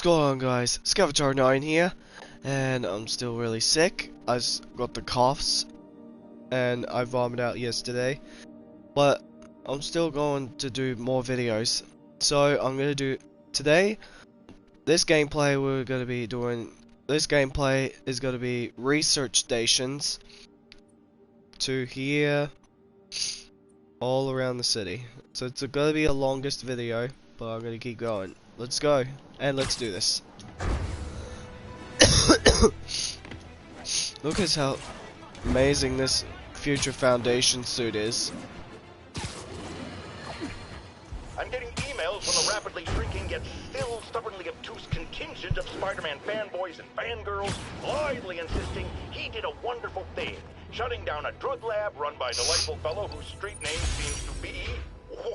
What's going on, guys? Scavenger9 here, and I'm still really sick. Got the coughs, and I vomited out yesterday, but I'm still going to do more videos. So I'm gonna do today. This gameplay is gonna be research stations to here, all around the city. So it's gonna be a longest video, but I'm gonna keep going. Let's go, and let's do this. Look at how amazing this future Foundation suit is. I'm getting emails from the rapidly shrinking yet still stubbornly obtuse contingent of Spider-Man fanboys and fangirls blithely insisting he did a wonderful thing, shutting down a drug lab run by a delightful fellow whose street name seems to be...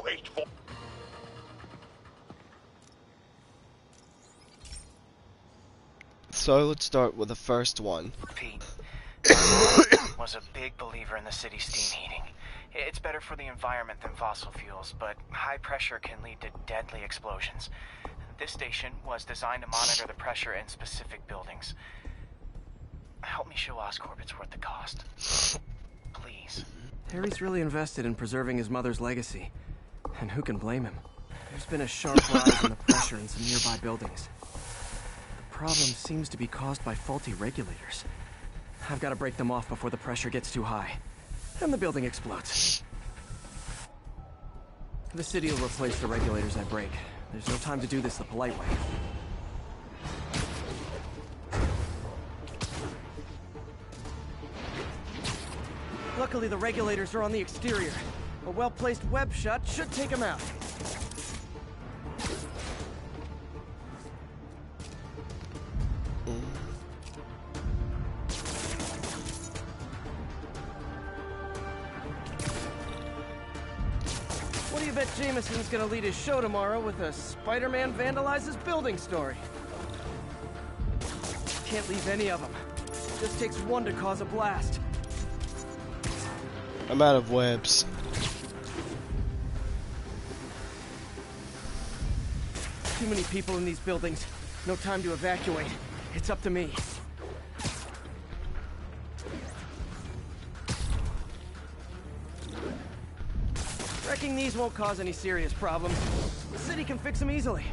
Wait for... So let's start with the first one. Pete, my mom was a big believer in the city's steam heating. It's better for the environment than fossil fuels, but high pressure can lead to deadly explosions. This station was designed to monitor the pressure in specific buildings. Help me show Oscorp it's worth the cost. Please. Harry's really invested in preserving his mother's legacy. And who can blame him? There's been a sharp rise in the pressure in some nearby buildings. The problem seems to be caused by faulty regulators. I've got to break them off before the pressure gets too high. And the building explodes. The city will replace the regulators I break. There's no time to do this the polite way. Luckily, the regulators are on the exterior. A well-placed web shot should take them out. What do you bet Jameson's gonna lead his show tomorrow with a Spider-Man vandalizes building story? Can't leave any of them. Just takes one to cause a blast. I'm out of webs. Too many people in these buildings. No time to evacuate. It's up to me. Wrecking these won't cause any serious problems. The city can fix them easily.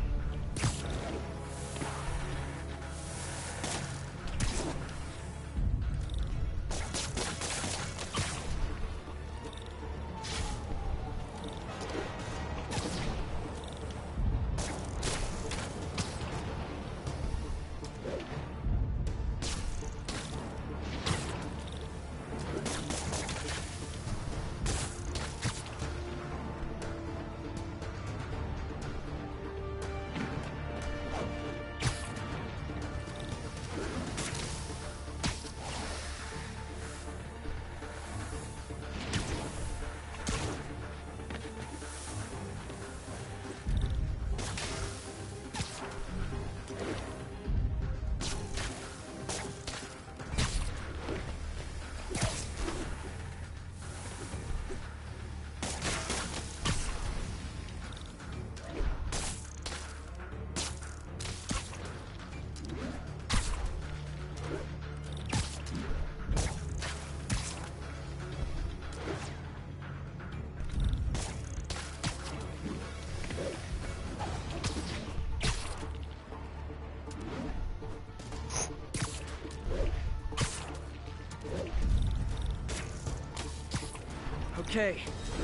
Okay,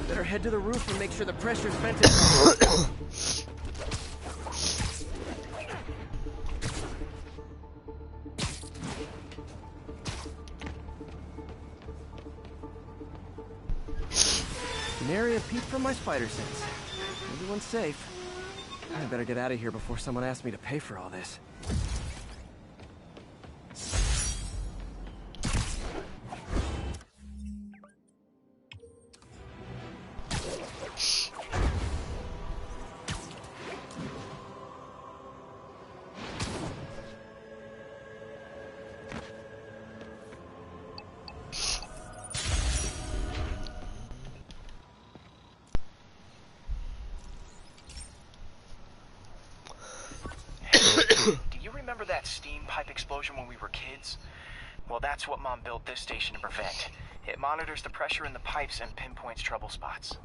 better head to the roof and make sure the pressure's vented. Nary a peep from my spider sense. Everyone's safe. I better get out of here before someone asks me to pay for all this. that steam pipe explosion when we were kids? Well, that's what Mom built this station to prevent. It monitors the pressure in the pipes and pinpoints trouble spots.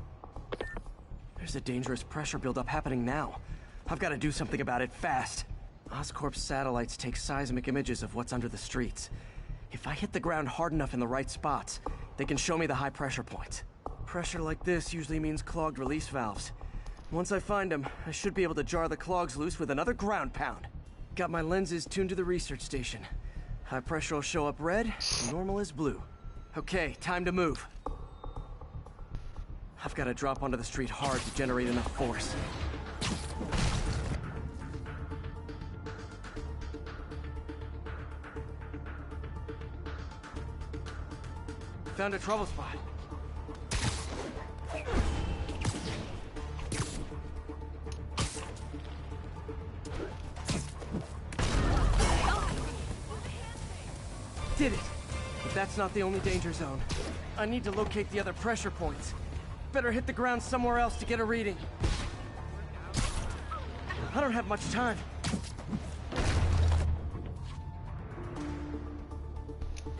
There's a dangerous pressure buildup happening now. I've got to do something about it fast. Oscorp's satellites take seismic images of what's under the streets. If I hit the ground hard enough in the right spots, they can show me the high pressure points. Pressure like this usually means clogged release valves. Once I find them, I should be able to jar the clogs loose with another ground pound. Got my lenses tuned to the research station. High pressure will show up red, normal is blue. Okay, time to move. I've got to drop onto the street hard to generate enough force. Found a trouble spot. Did it! But that's not the only danger zone. I need to locate the other pressure points. Better hit the ground somewhere else to get a reading. I don't have much time.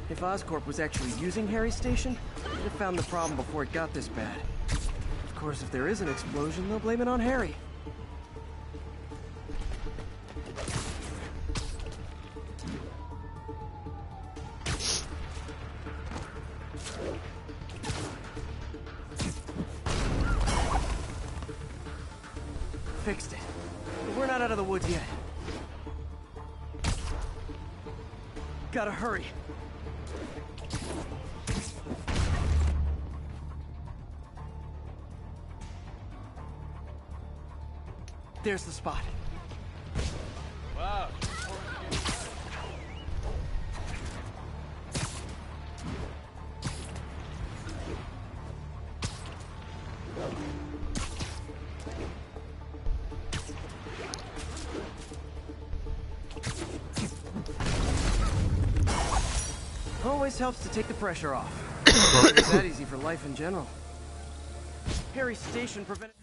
If Oscorp was actually using Harry's station, they'd have found the problem before it got this bad. Of course, if there is an explosion, they'll blame it on Harry. Fixed it. But we're not out of the woods yet. Gotta hurry. There's the spot. Wow. Always helps to take the pressure off. It's that easy for life in general. Harry's station prevented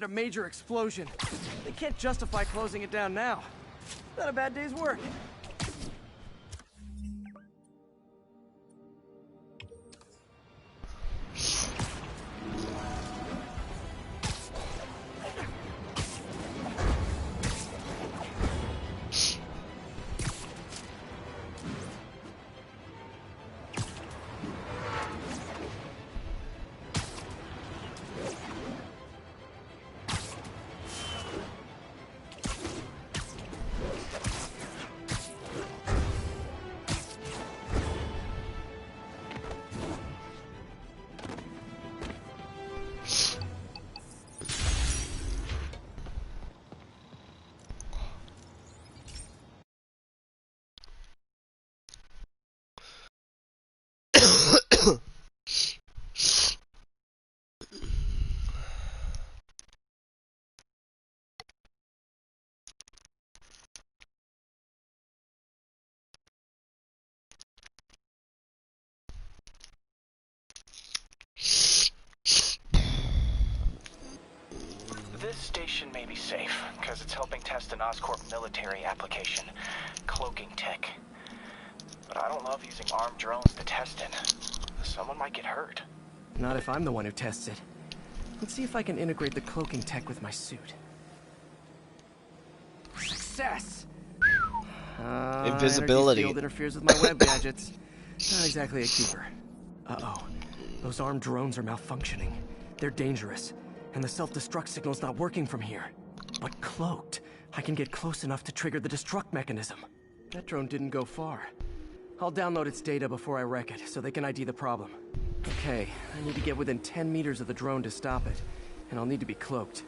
a major explosion. They can't justify closing it down now. Not a bad day's work. This station may be safe, because it's helping test an Oscorp military application, cloaking tech. But I don't love using armed drones to test it. Someone might get hurt. Not if I'm the one who tests it. Let's see if I can integrate the cloaking tech with my suit. Success! Invisibility. Energy field interferes with my web gadgets. Not exactly a keeper. Uh-oh. Those armed drones are malfunctioning. They're dangerous. And the self-destruct signal's not working from here. But cloaked, I can get close enough to trigger the destruct mechanism. That drone didn't go far. I'll download its data before I wreck it, so they can ID the problem. Okay, I need to get within 10 meters of the drone to stop it. And I'll need to be cloaked.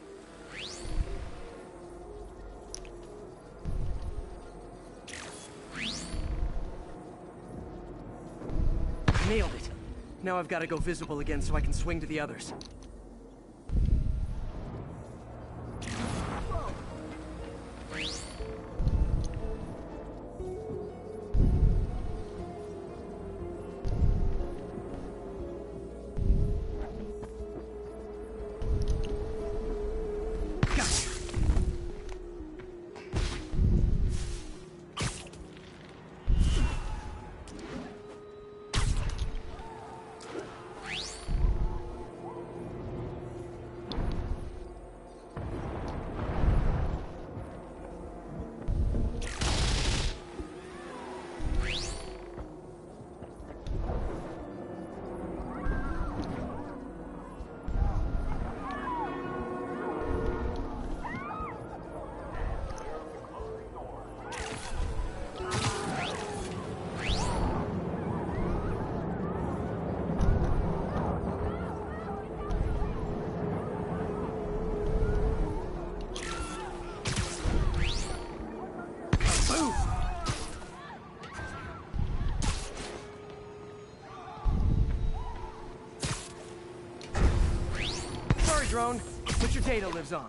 Nailed it! Now I've got to go visible again so I can swing to the others. Boom! Sorry, drone, but your data lives on.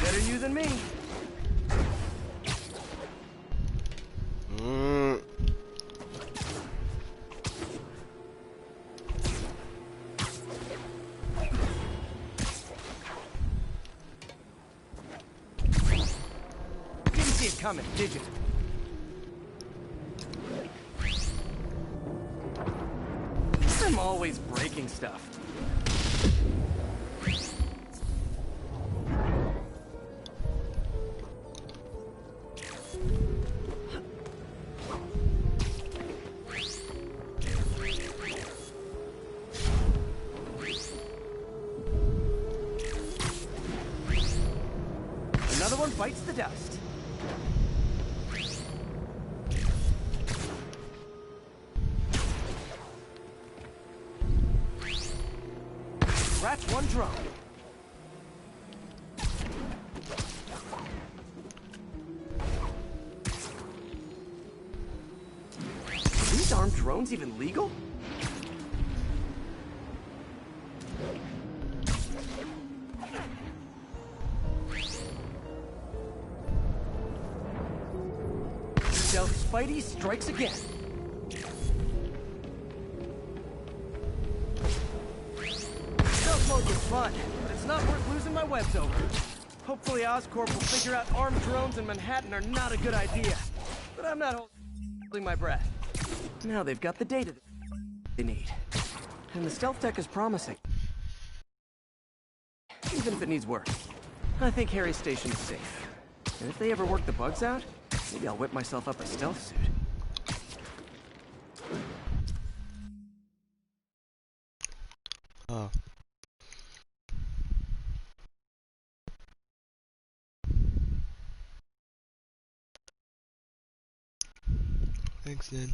Better you than me. Didn't see it coming, did you? I'm always breaking stuff. Another one bites the dust. Scratch one drone. Are these armed drones even legal? Stealth Spidey strikes again. Stealth mode was fun, but it's not worth losing my webs over. Hopefully Oscorp will figure out armed drones in Manhattan are not a good idea. But I'm not holding my breath. Now they've got the data they need. And the stealth tech is promising. Even if it needs work. I think Harry's station is safe. And if they ever work the bugs out, maybe I'll whip myself up a stealth suit. Oh. Thanks, then.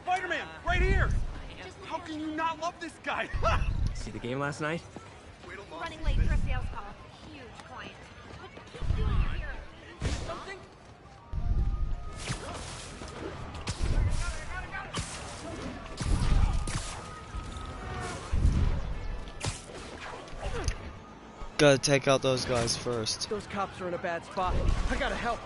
Spider-Man, right here! How can you not love this guy? See the game last night? Running late for a sales call. Huge client. What are you doing here? Something? Gotta take out those guys first. Those cops are in a bad spot. I gotta help.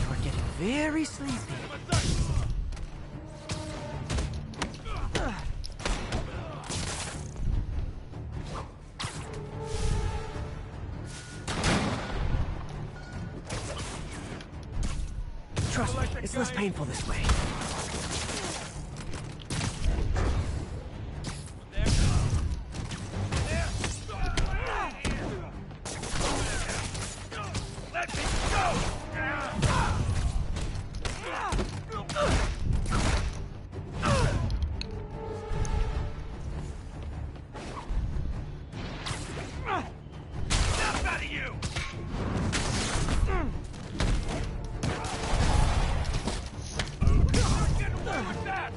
We're getting very sleepy. Trust me, it's less painful this way. Let me go! Snap out of you! Get away with that!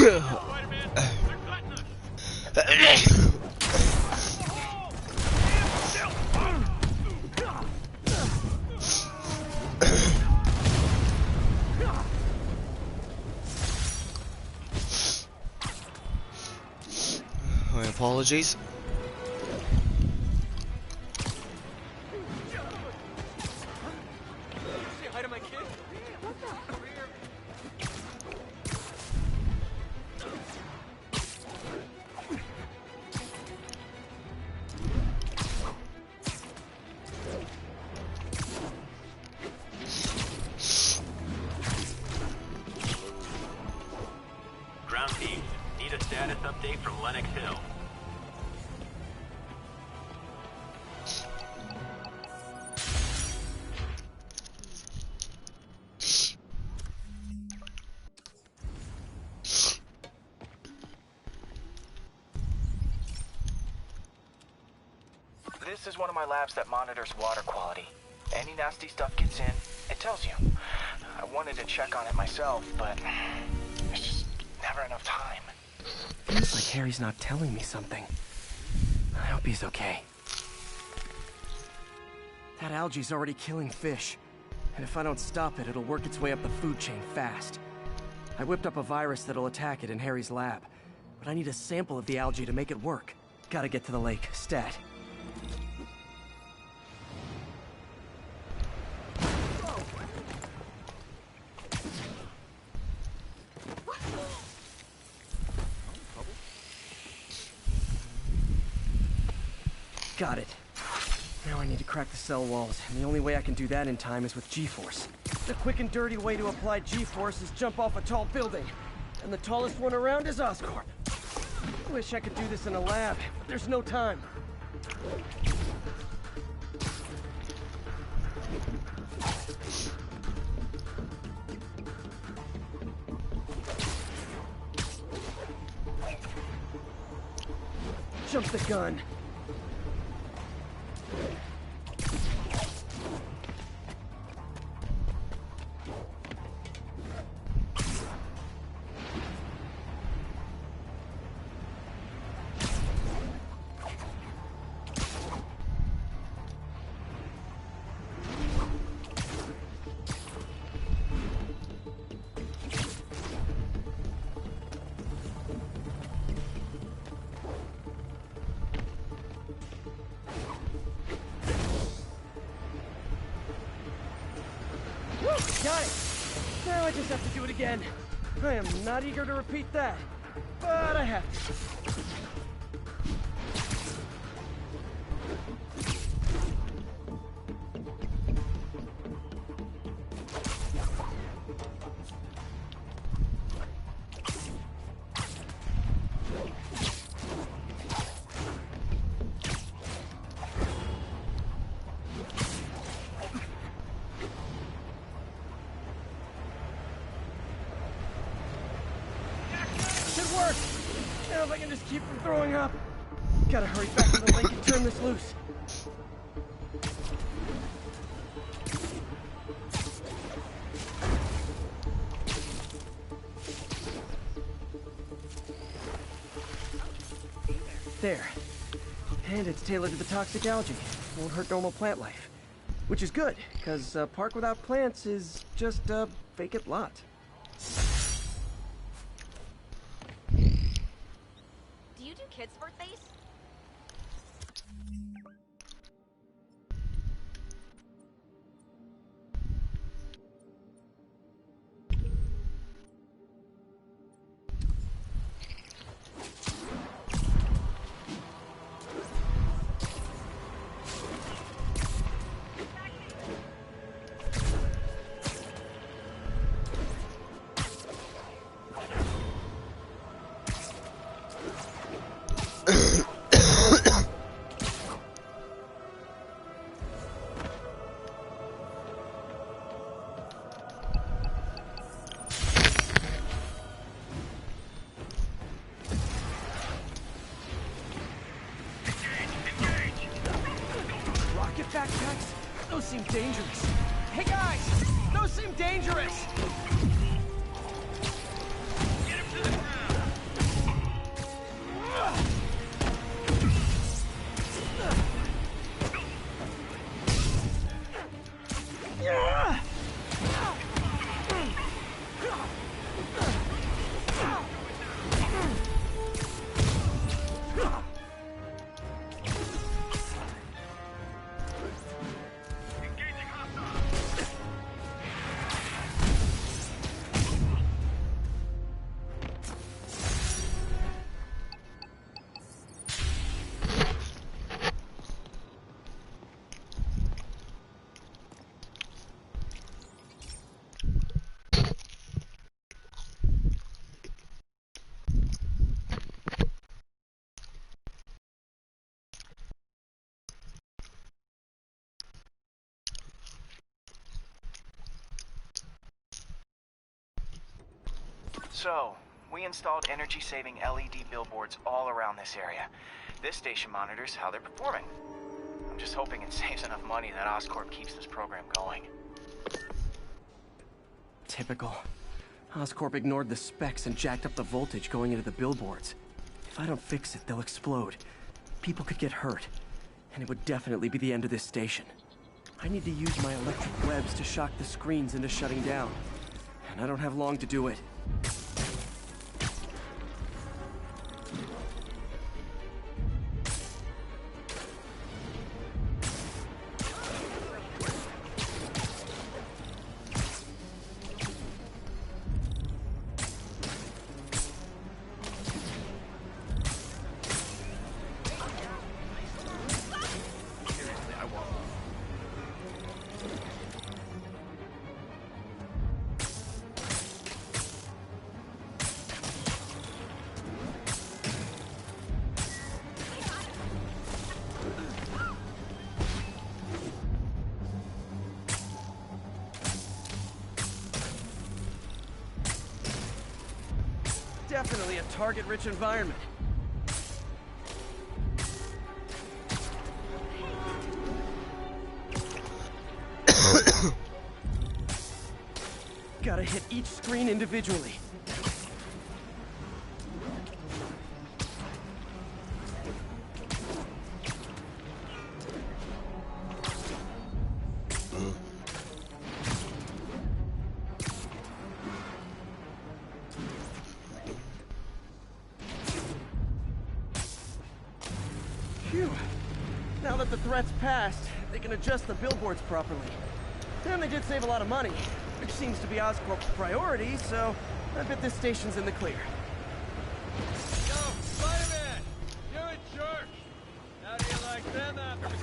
Spider-Man, they're cutting us! apologies. Say hi to my kid. Ground team, need a status update from Lenox Hill. This is one of my labs that monitors water quality. Any nasty stuff gets in, it tells you. I wanted to check on it myself, but there's just never enough time. Feels like Harry's not telling me something. I hope he's okay. That algae's already killing fish. And if I don't stop it, it'll work its way up the food chain fast. I whipped up a virus that'll attack it in Harry's lab. But I need a sample of the algae to make it work. Gotta get to the lake, stat. Got it. Now I need to crack the cell walls, and the only way I can do that in time is with G-force. The quick and dirty way to apply G-force is jump off a tall building. And the tallest one around is Oscorp. Wish I could do this in a lab, but there's no time. Jump the gun. Got it! Now I just have to do it again. I am not eager to repeat that, but I have to. Should work! Now if I can just keep from throwing up. Gotta hurry back to the lake and turn this loose. There. And it's tailored to the toxic algae. Won't hurt normal plant life. Which is good, because a park without plants is just a vacant lot. Do you do kids' birthdays? Rocket backpacks? Those seem dangerous. Hey guys! Those seem dangerous! Get him to the ground! So, we installed energy-saving LED billboards all around this area. This station monitors how they're performing. I'm just hoping it saves enough money that Oscorp keeps this program going. Typical. Oscorp ignored the specs and jacked up the voltage going into the billboards. If I don't fix it, they'll explode. People could get hurt. And it would definitely be the end of this station. I need to use my electric webs to shock the screens into shutting down. And I don't have long to do it. Definitely a target-rich environment. Gotta hit each screen individually. Phew. Now that the threat's passed, they can adjust the billboards properly. And they did save a lot of money, which seems to be Oscorp's priority, so I bet this station's in the clear. Yo, Spider-Man! You in church! How do you like them apples?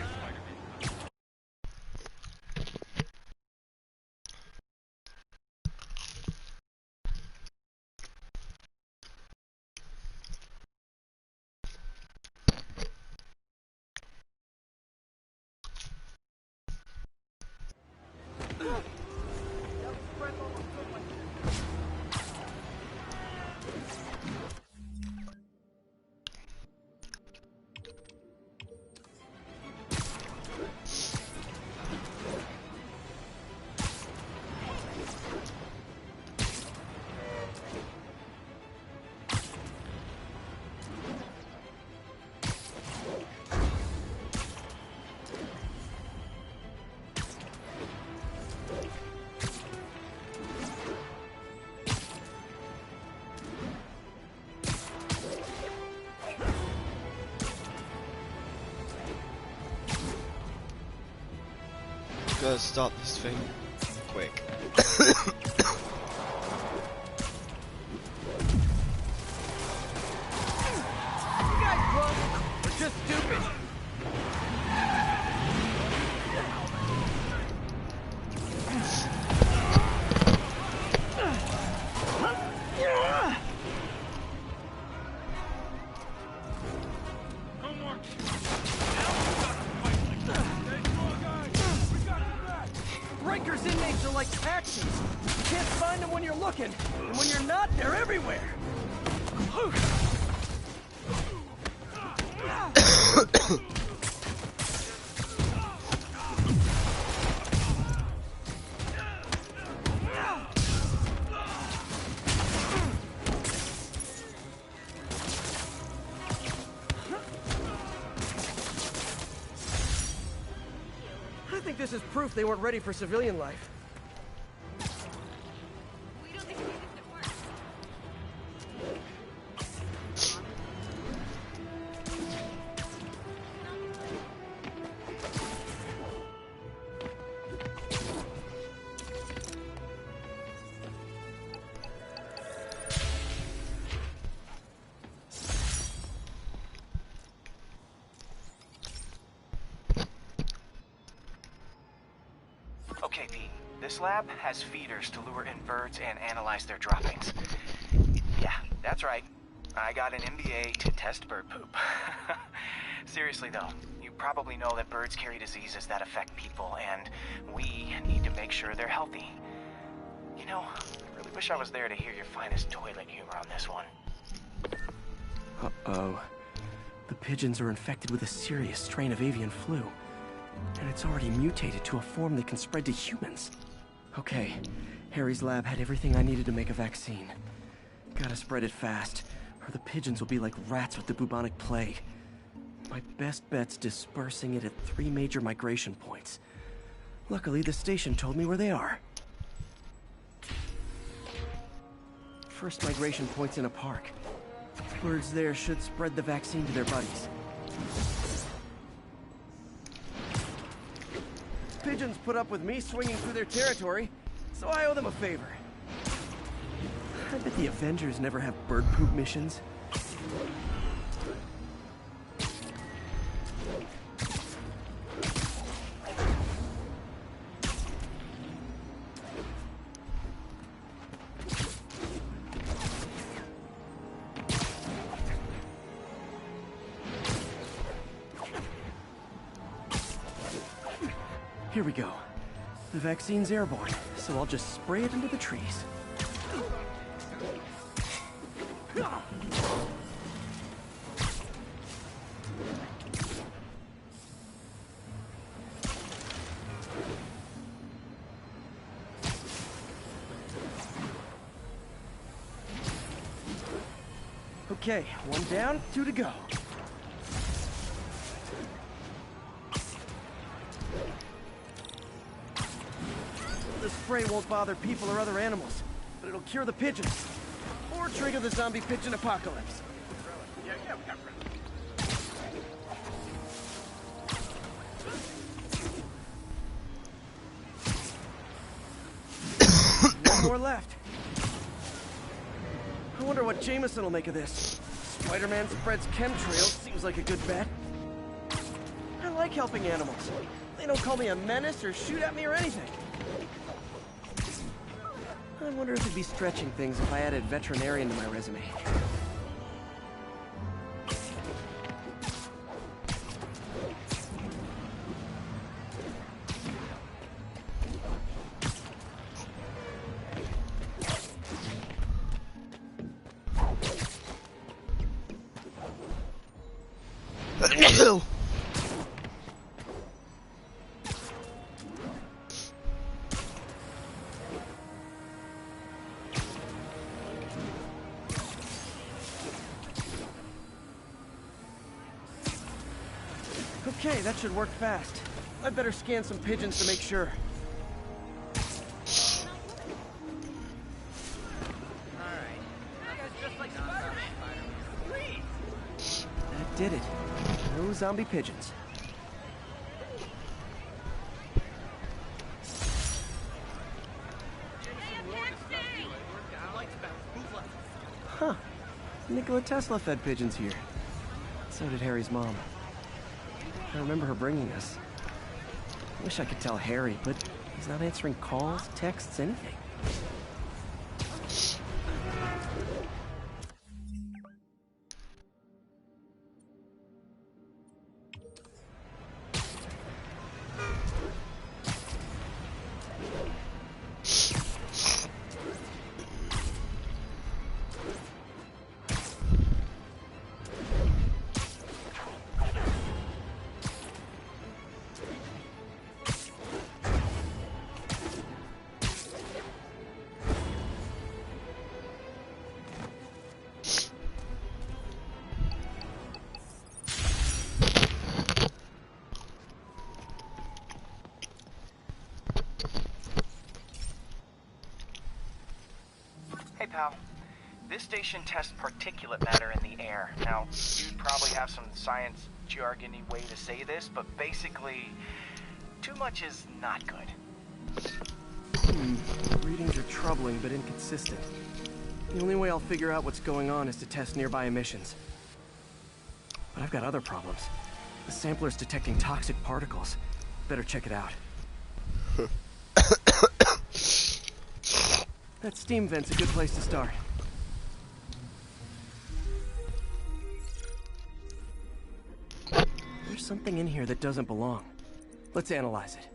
Gotta stop this thing quick. You guys drunk or just stupid? Rikers inmates are like taxis. You can't find them when you're looking, and when you're not, they're everywhere. I think this is proof they weren't ready for civilian life. We don't think we did it work. Okay, Pete. This lab has feeders to lure in birds and analyze their droppings. Yeah, that's right. I got an MBA to test bird poop. Seriously though, you probably know that birds carry diseases that affect people, and we need to make sure they're healthy. know, I really wish I was there to hear your finest toilet humor on this one. Uh-oh. The pigeons are infected with a serious strain of avian flu. And it's already mutated to a form that can spread to humans. Okay, Harry's lab had everything I needed to make a vaccine. Gotta spread it fast, or the pigeons will be like rats with the bubonic plague. My best bet's dispersing it at 3 major migration points. Luckily, the station told me where they are. First migration point's in a park. Birds there should spread the vaccine to their buddies. Pigeons put up with me swinging through their territory, so I owe them a favor. I bet the Avengers never have bird poop missions. Here we go. The vaccine's airborne, so I'll just spray it into the trees. Okay, 1 down, 2 to go. The spray won't bother people or other animals, but it'll cure the pigeons. Or trigger the zombie pigeon apocalypse. One more left. I wonder what Jameson will make of this. Spider-Man spreads chemtrails, seems like a good bet. I like helping animals. They don't call me a menace or shoot at me or anything. I wonder if it'd be stretching things if I added veterinarian to my resume. Okay, that should work fast. I'd better scan some pigeons to make sure. That did it. No zombie pigeons. Huh. Nikola Tesla fed pigeons here. So did Harry's mom. I remember her bringing us. Wish I could tell Harry, but he's not answering calls, texts, anything. Hey, pal. This station tests particulate matter in the air. Now, you'd probably have some science jargony way to say this, but basically, too much is not good. Readings are troubling but inconsistent. The only way I'll figure out what's going on is to test nearby emissions. But I've got other problems. The sampler's detecting toxic particles. Better check it out. That steam vent's a good place to start. There's something in here that doesn't belong. Let's analyze it.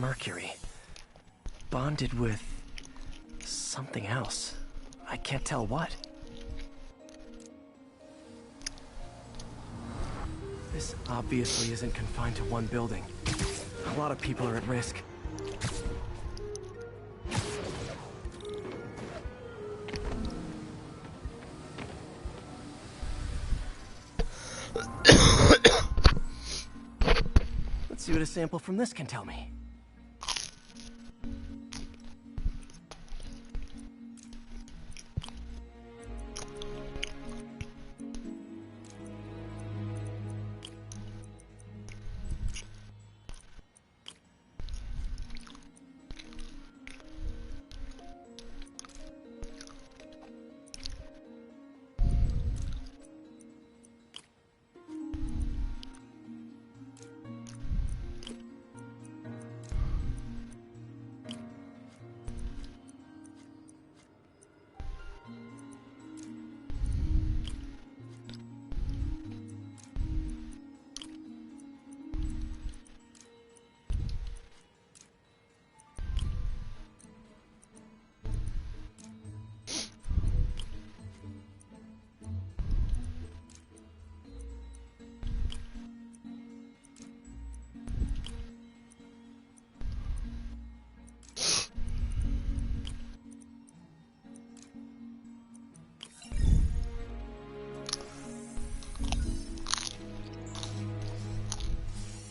Mercury. Bonded with something else. I can't tell what. This obviously isn't confined to one building. A lot of people are at risk. Let's see what a sample from this can tell me.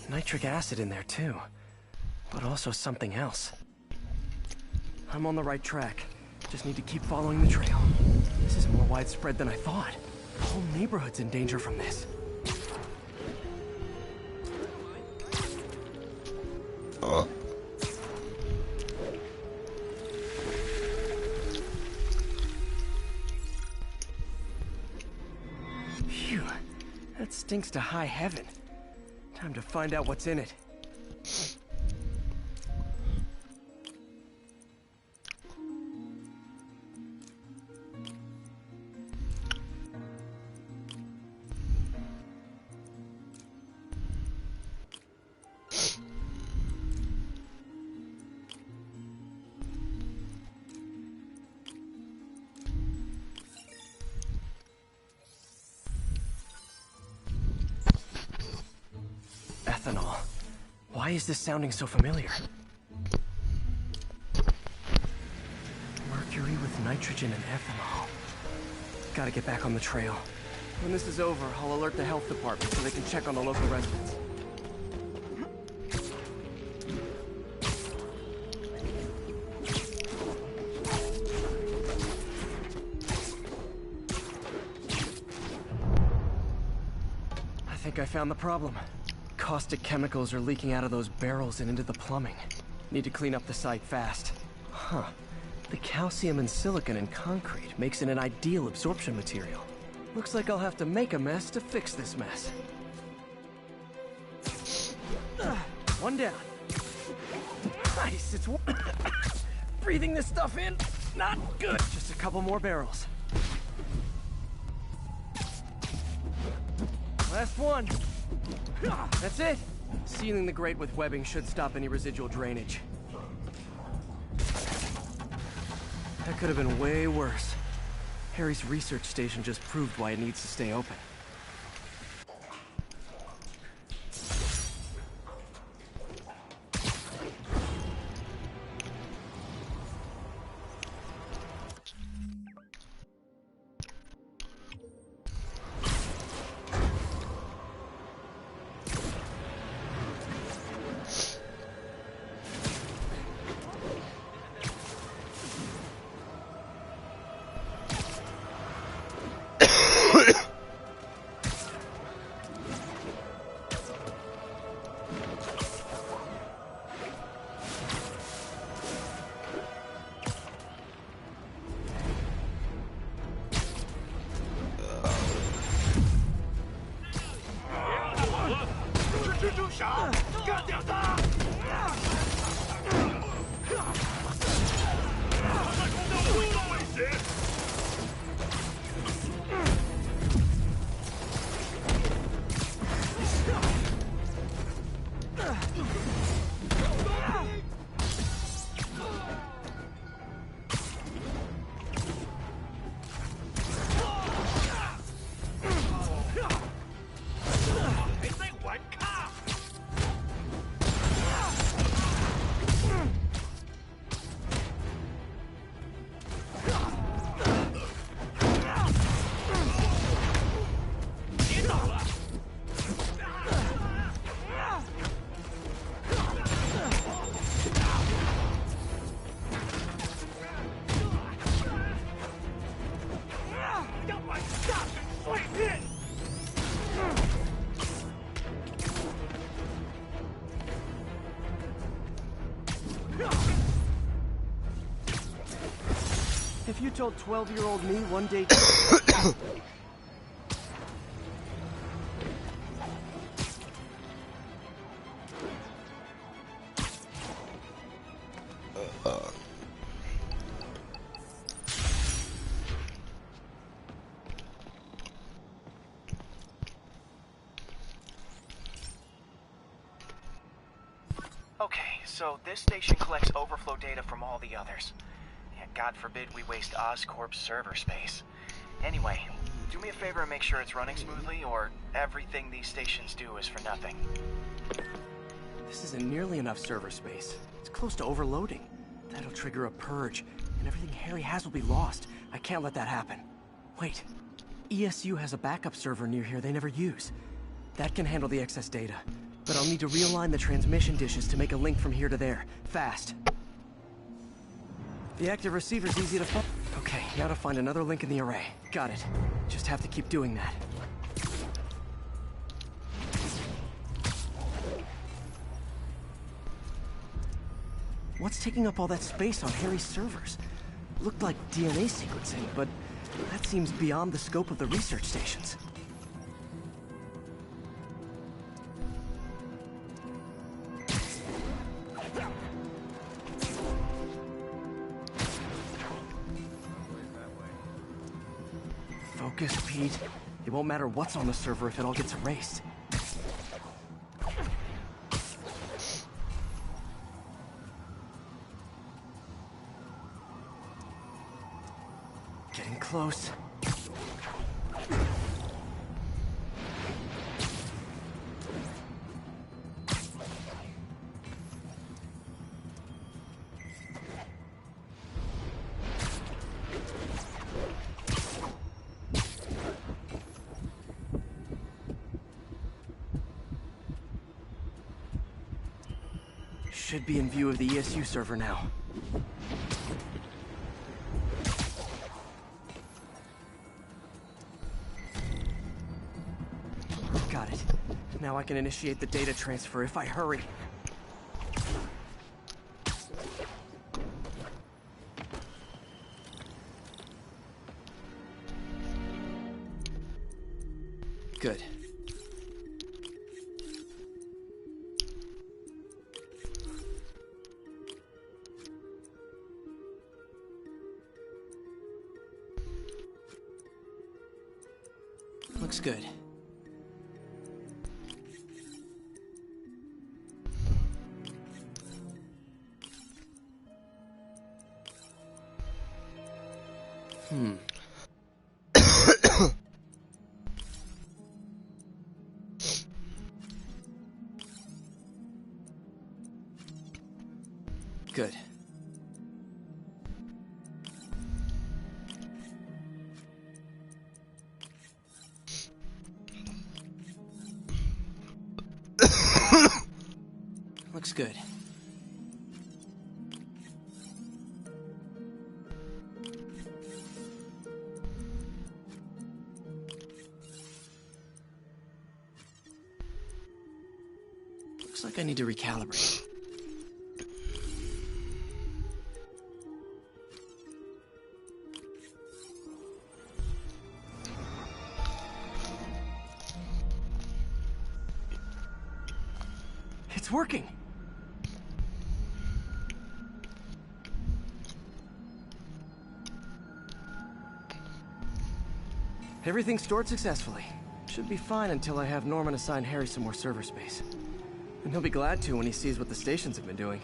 Nitric acid in there too, but also something else. I'm on the right track. Just need to keep following the trail. This is more widespread than I thought. The whole neighborhood's in danger from this. Phew, that stinks to high heaven. Time to find out what's in it. Ethanol. Why is this sounding so familiar? Mercury with nitrogen and ethanol. Gotta get back on the trail. When this is over, I'll alert the health department so they can check on the local residents. I think I found the problem. Caustic chemicals are leaking out of those barrels and into the plumbing. Need to clean up the site fast. Huh. The calcium and silicon in concrete makes it an ideal absorption material. Looks like I'll have to make a mess to fix this mess. One down. Nice, it's breathing this stuff in, not good. Just a couple more barrels. Last one. That's it. Sealing the grate with webbing should stop any residual drainage. That could have been way worse. Harry's research station just proved why it needs to stay open. got my stuff and slammed in! If you told 12-year-old me one day... Okay, so this station collects overflow data from all the others. Yeah, God forbid we waste Oscorp's server space. Anyway, do me a favor and make sure it's running smoothly, or everything these stations do is for nothing. This isn't nearly enough server space. It's close to overloading. That'll trigger a purge, and everything Harry has will be lost. I can't let that happen. Wait. ESU has a backup server near here they never use. That can handle the excess data. But I'll need to realign the transmission dishes to make a link from here to there. Fast. The active receiver's easy to find. Okay, now to find another link in the array. Got it. Just have to keep doing that. What's taking up all that space on Harry's servers? Looked like DNA sequencing, but that seems beyond the scope of the research stations. Focus, Pete. It won't matter what's on the server if it all gets erased. Getting close. Should be in view of the ESU server now. Got it. Now I can initiate the data transfer if I hurry. Good. Looks good. Good. Looks good. Looks like I need to recalibrate. It's working! Everything stored successfully. Should be fine until I have Norman assign Harry some more server space. And he'll be glad to when he sees what the stations have been doing.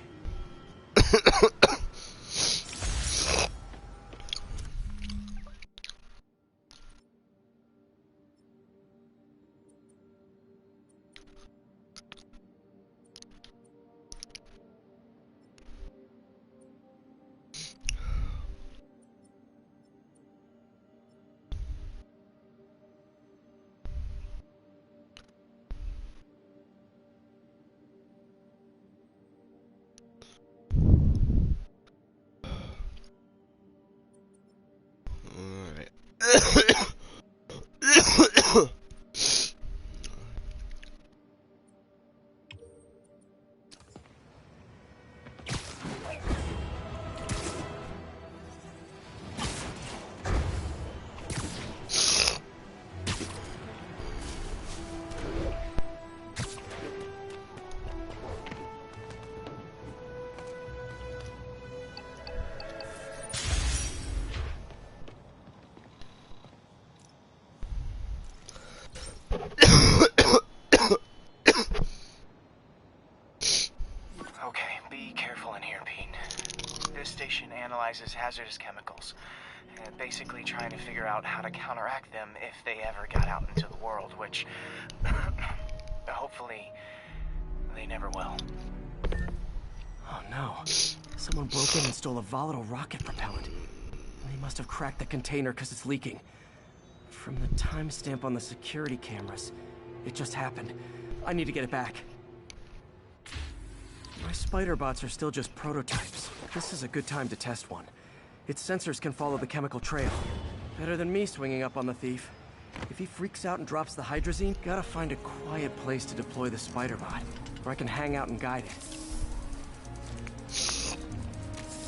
utilizes hazardous chemicals. Basically trying to figure out how to counteract them if they ever got out into the world, which hopefully they never will. Oh no. Someone broke in and stole a volatile rocket propellant. They must have cracked the container because it's leaking. From the timestamp on the security cameras, it just happened. I need to get it back. My spider bots are still just prototypes. This is a good time to test one. Its sensors can follow the chemical trail. Better than me swinging up on the thief. If he freaks out and drops the hydrazine, gotta find a quiet place to deploy the spider bot, where I can hang out and guide it.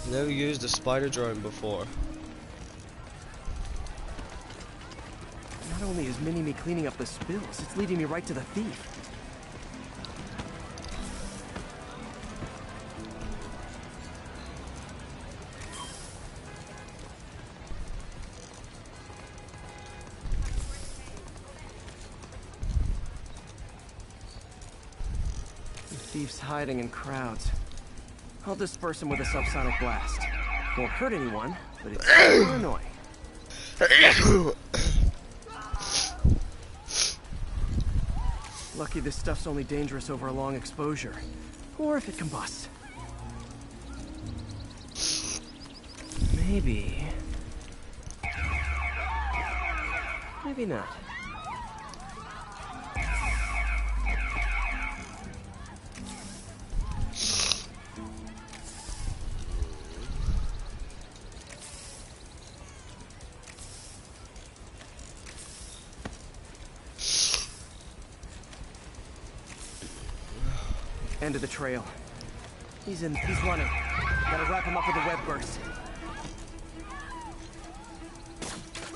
Never used a spider drone before. Not only is Mini-Me cleaning up the spills, it's leading me right to the thief. The thief's hiding in crowds. I'll disperse him with a subsonic blast. Won't hurt anyone, but it's super annoying. Lucky this stuff's only dangerous over a long exposure. Or if it combusts. Maybe... maybe not. End of the trail. He's running. Gotta wrap him up with a web burst.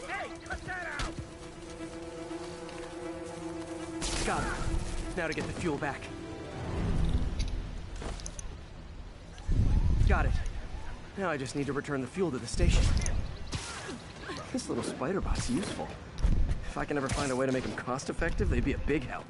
Hey, cut that out! Got him. Now to get the fuel back. Got it. Now I just need to return the fuel to the station. This little spider bot's useful. If I can ever find a way to make them cost-effective, they'd be a big help.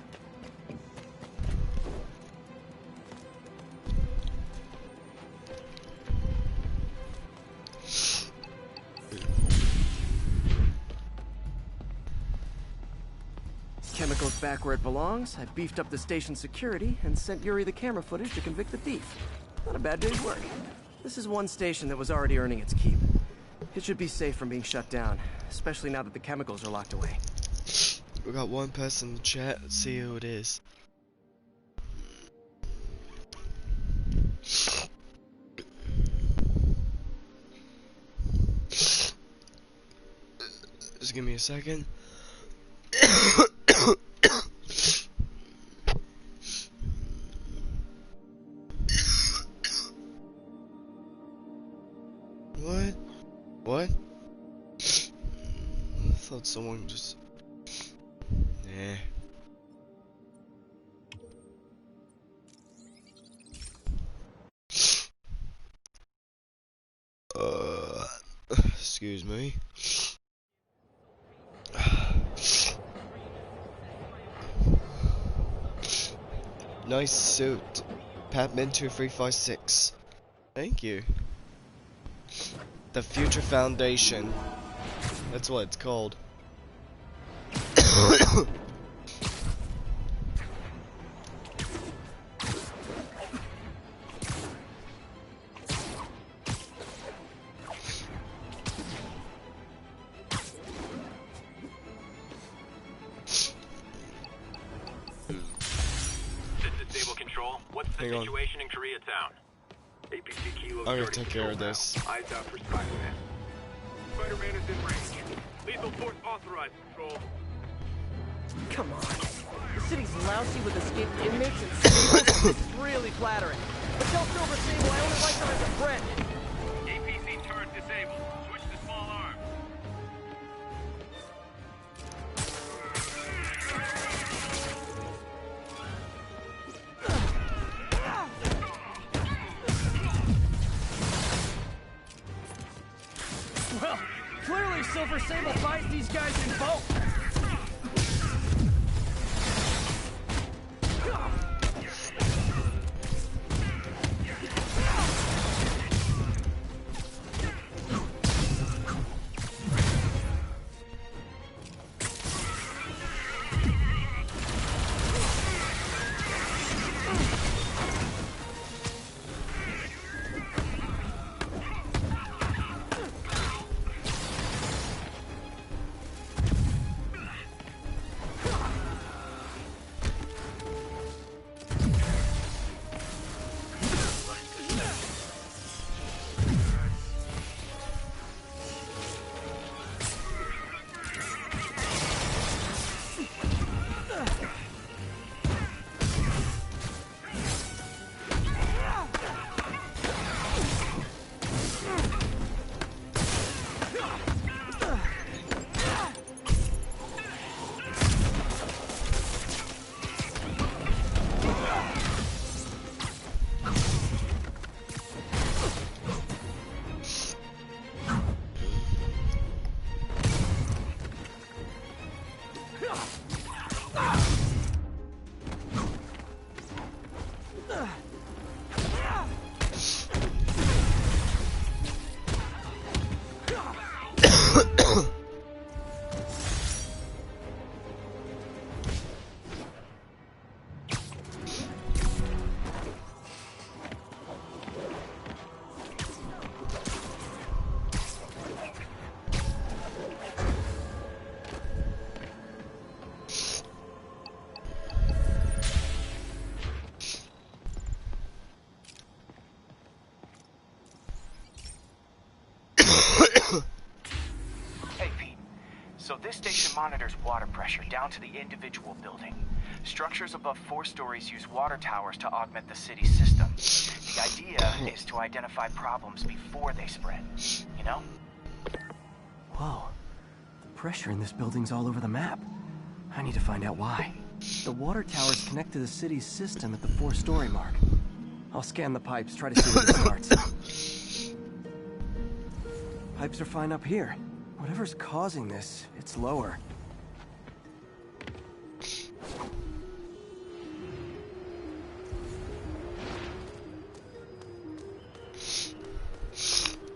Chemicals back where it belongs. I beefed up the station security and sent Yuri the camera footage to convict the thief. Not a bad day's work. This is one station that was already earning its keep. It should be safe from being shut down, especially now that the chemicals are locked away. We got one person in the chat. Let's see who it is. Just give me a second. What? I thought someone just... Nah. Excuse me. Nice suit. Patman2356. Thank you. The Future Foundation. That's what it's called. Disable control. What's the situation in Koreatown? APC Kilo I'm gonna take care of this. Eyes out for Spider-Man. Spider-Man is in range. Lethal force authorized, Control. Come on. The city's lousy with escaped inmates and stables. It's really flattering. But tell Silver Sable I only like them as a friend. APC turret disabled. Switch to small arms. Well, clearly Silver Sable buys these guys in bulk. Hey, Pete. So this station monitors water pressure down to the individual building. Structures above 4 stories use water towers to augment the city's system. The idea is to identify problems before they spread, you know? Whoa. The pressure in this building's all over the map. I need to find out why. The water towers connect to the city's system at the 4-story mark. I'll scan the pipes, try to see where it starts. Pipes are fine up here. Whatever's causing this, it's lower.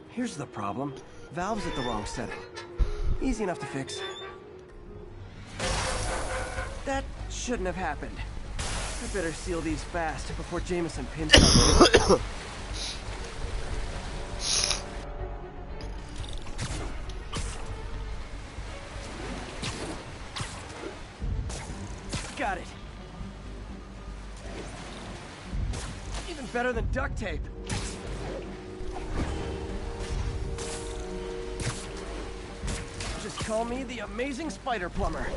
Here's the problem. Valve's at the wrong setting. Easy enough to fix. That shouldn't have happened. I better seal these fast before Jameson pins them. Got it. Even better than duct tape. Just call me the amazing spider plumber.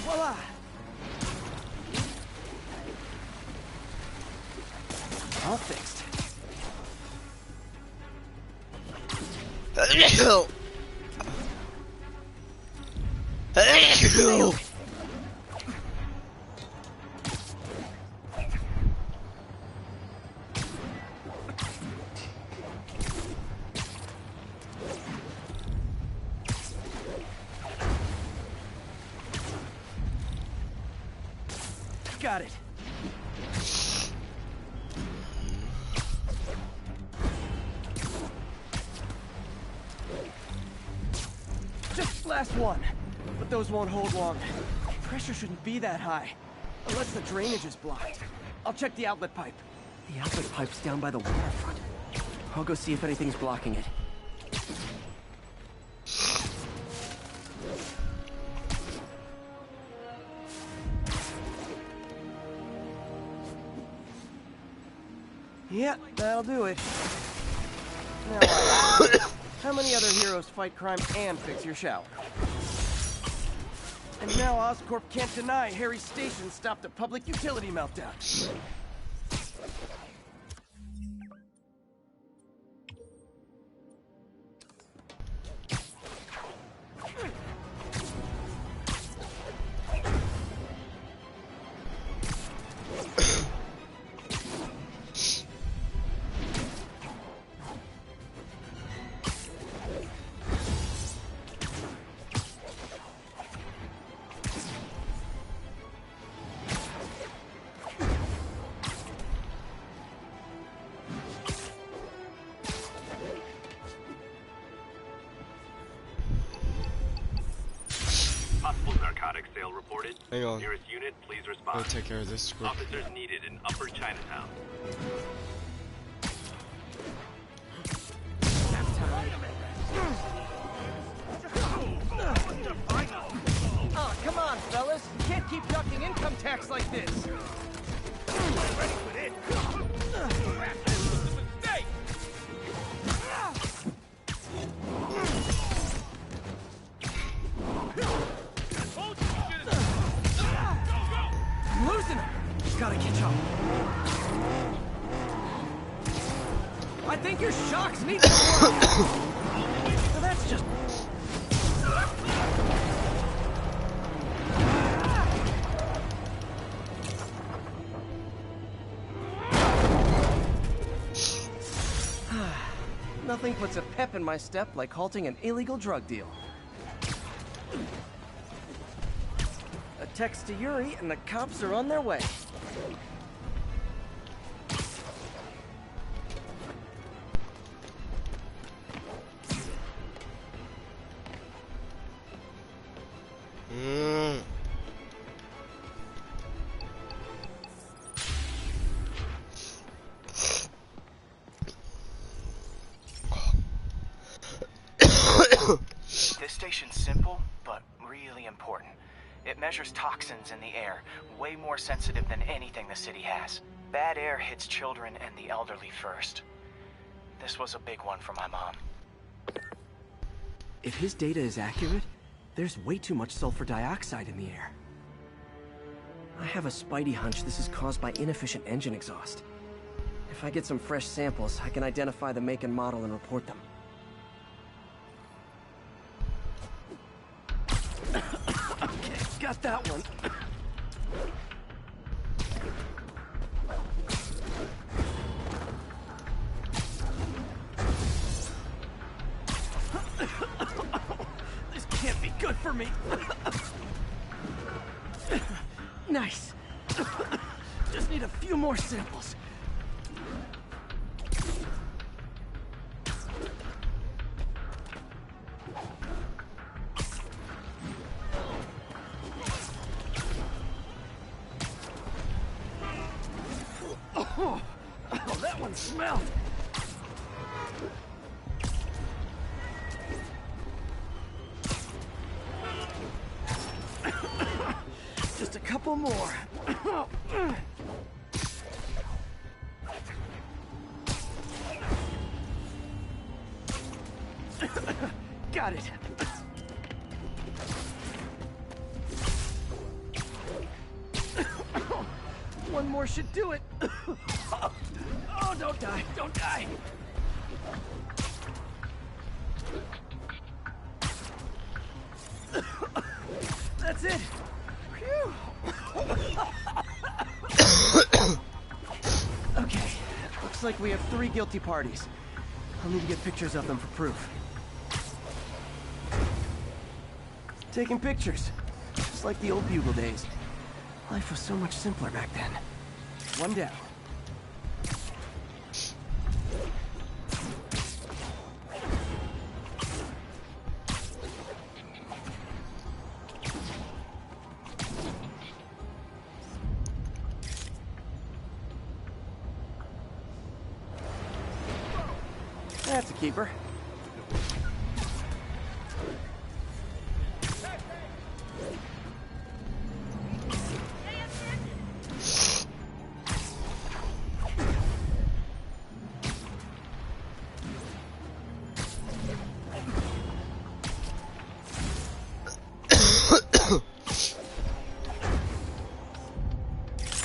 Voila! All fixed. Got it. Just last one. But those won't hold long. Pressure shouldn't be that high. Unless the drainage is blocked. I'll check the outlet pipe. The outlet pipe's down by the waterfront. I'll go see if anything's blocking it. Yeah, that'll do it. Now, how many other heroes fight crime and fix your shower? And now Oscorp can't deny Harry's station stopped a public utility meltdown. Possible narcotics sale reported. Hang on. Nearest unit, please I'll respond. take care of this quick. Officers needed in Upper Chinatown. Oh, come on, fellas. You can't keep ducking income tax like this. Ready for this? Mistake! I'm losing him. Gotta catch up. I think your shocks need to work. So that's just... Nothing puts a pep in my step like halting an illegal drug deal. text to Yuri, and the cops are on their way. This station's simple, but really important. It measures toxins in the air, way more sensitive than anything the city has. Bad air hits children and the elderly first. This was a big one for my mom. If his data is accurate, there's way too much sulfur dioxide in the air. I have a spidey hunch this is caused by inefficient engine exhaust. If I get some fresh samples, I can identify the make and model and report them. Okay, got that one. This can't be good for me. Nice. Just need a few more samples. Oh, that one smelled. Just a couple more. Got it. One more should do it. Oh, don't die, don't die. That's it. Phew. Okay, looks like we have 3 guilty parties. I'll need to get pictures of them for proof. Taking pictures, just like the old Bugle days. Life was so much simpler back then. One down. That's a keeper.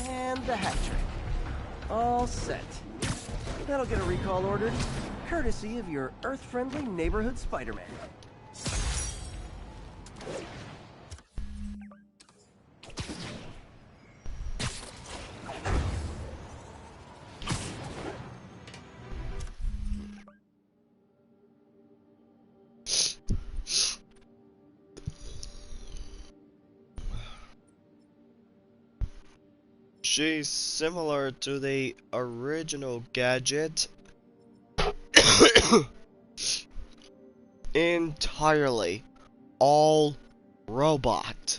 And the hat trick. All set. That'll get a recall ordered, courtesy of your Earth-friendly neighborhood Spider-Man. She's similar to the original Gadget. Entirely. All robot.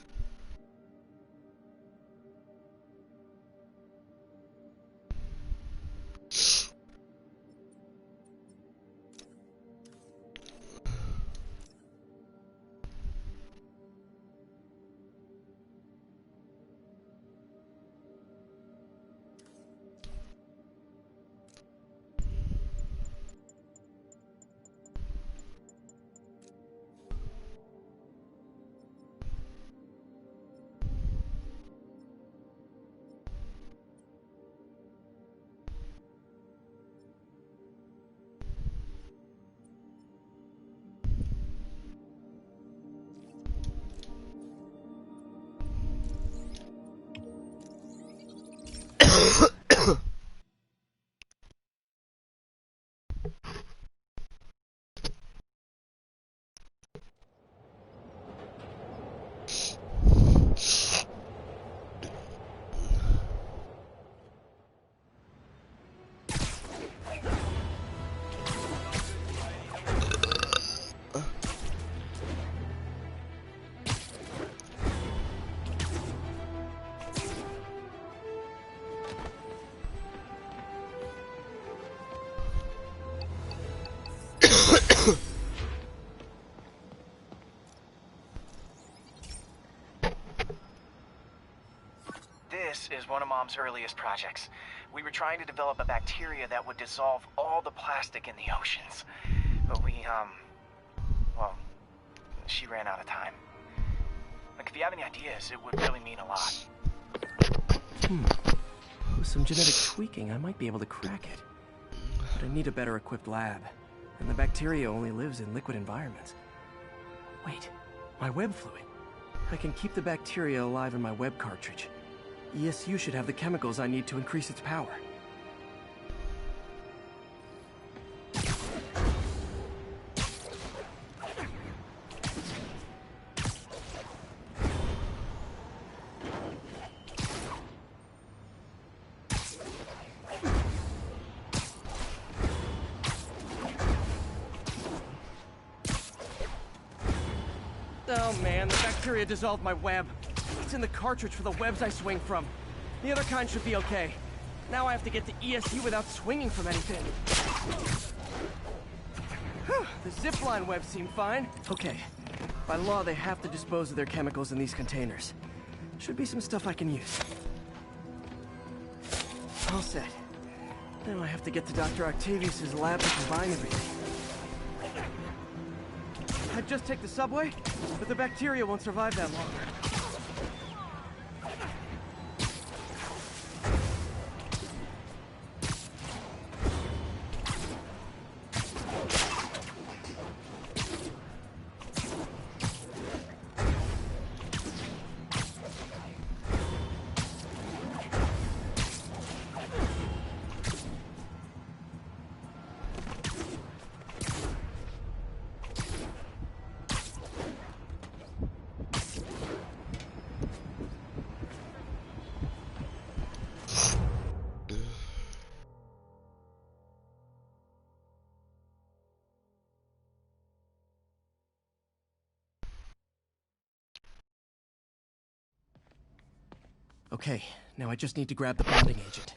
This is one of Mom's earliest projects. We were trying to develop a bacteria that would dissolve all the plastic in the oceans. But well, she ran out of time. Like, if you have any ideas, it would really mean a lot. With some genetic tweaking, I might be able to crack it. But I need a better equipped lab. And the bacteria only lives in liquid environments. Wait, my web fluid. I can keep the bacteria alive in my web cartridge. ESU should have the chemicals I need to increase its power. Oh man, the bacteria dissolved my web. It's in the cartridge for the webs I swing from. The other kind should be okay. Now I have to get to ESU without swinging from anything. The zipline webs seem fine. Okay. By law, they have to dispose of their chemicals in these containers. Should be some stuff I can use. All set. Now I have to get to Dr. Octavius's lab to combine everything. I'd just take the subway, but the bacteria won't survive that long. Okay, now I just need to grab the bonding agent.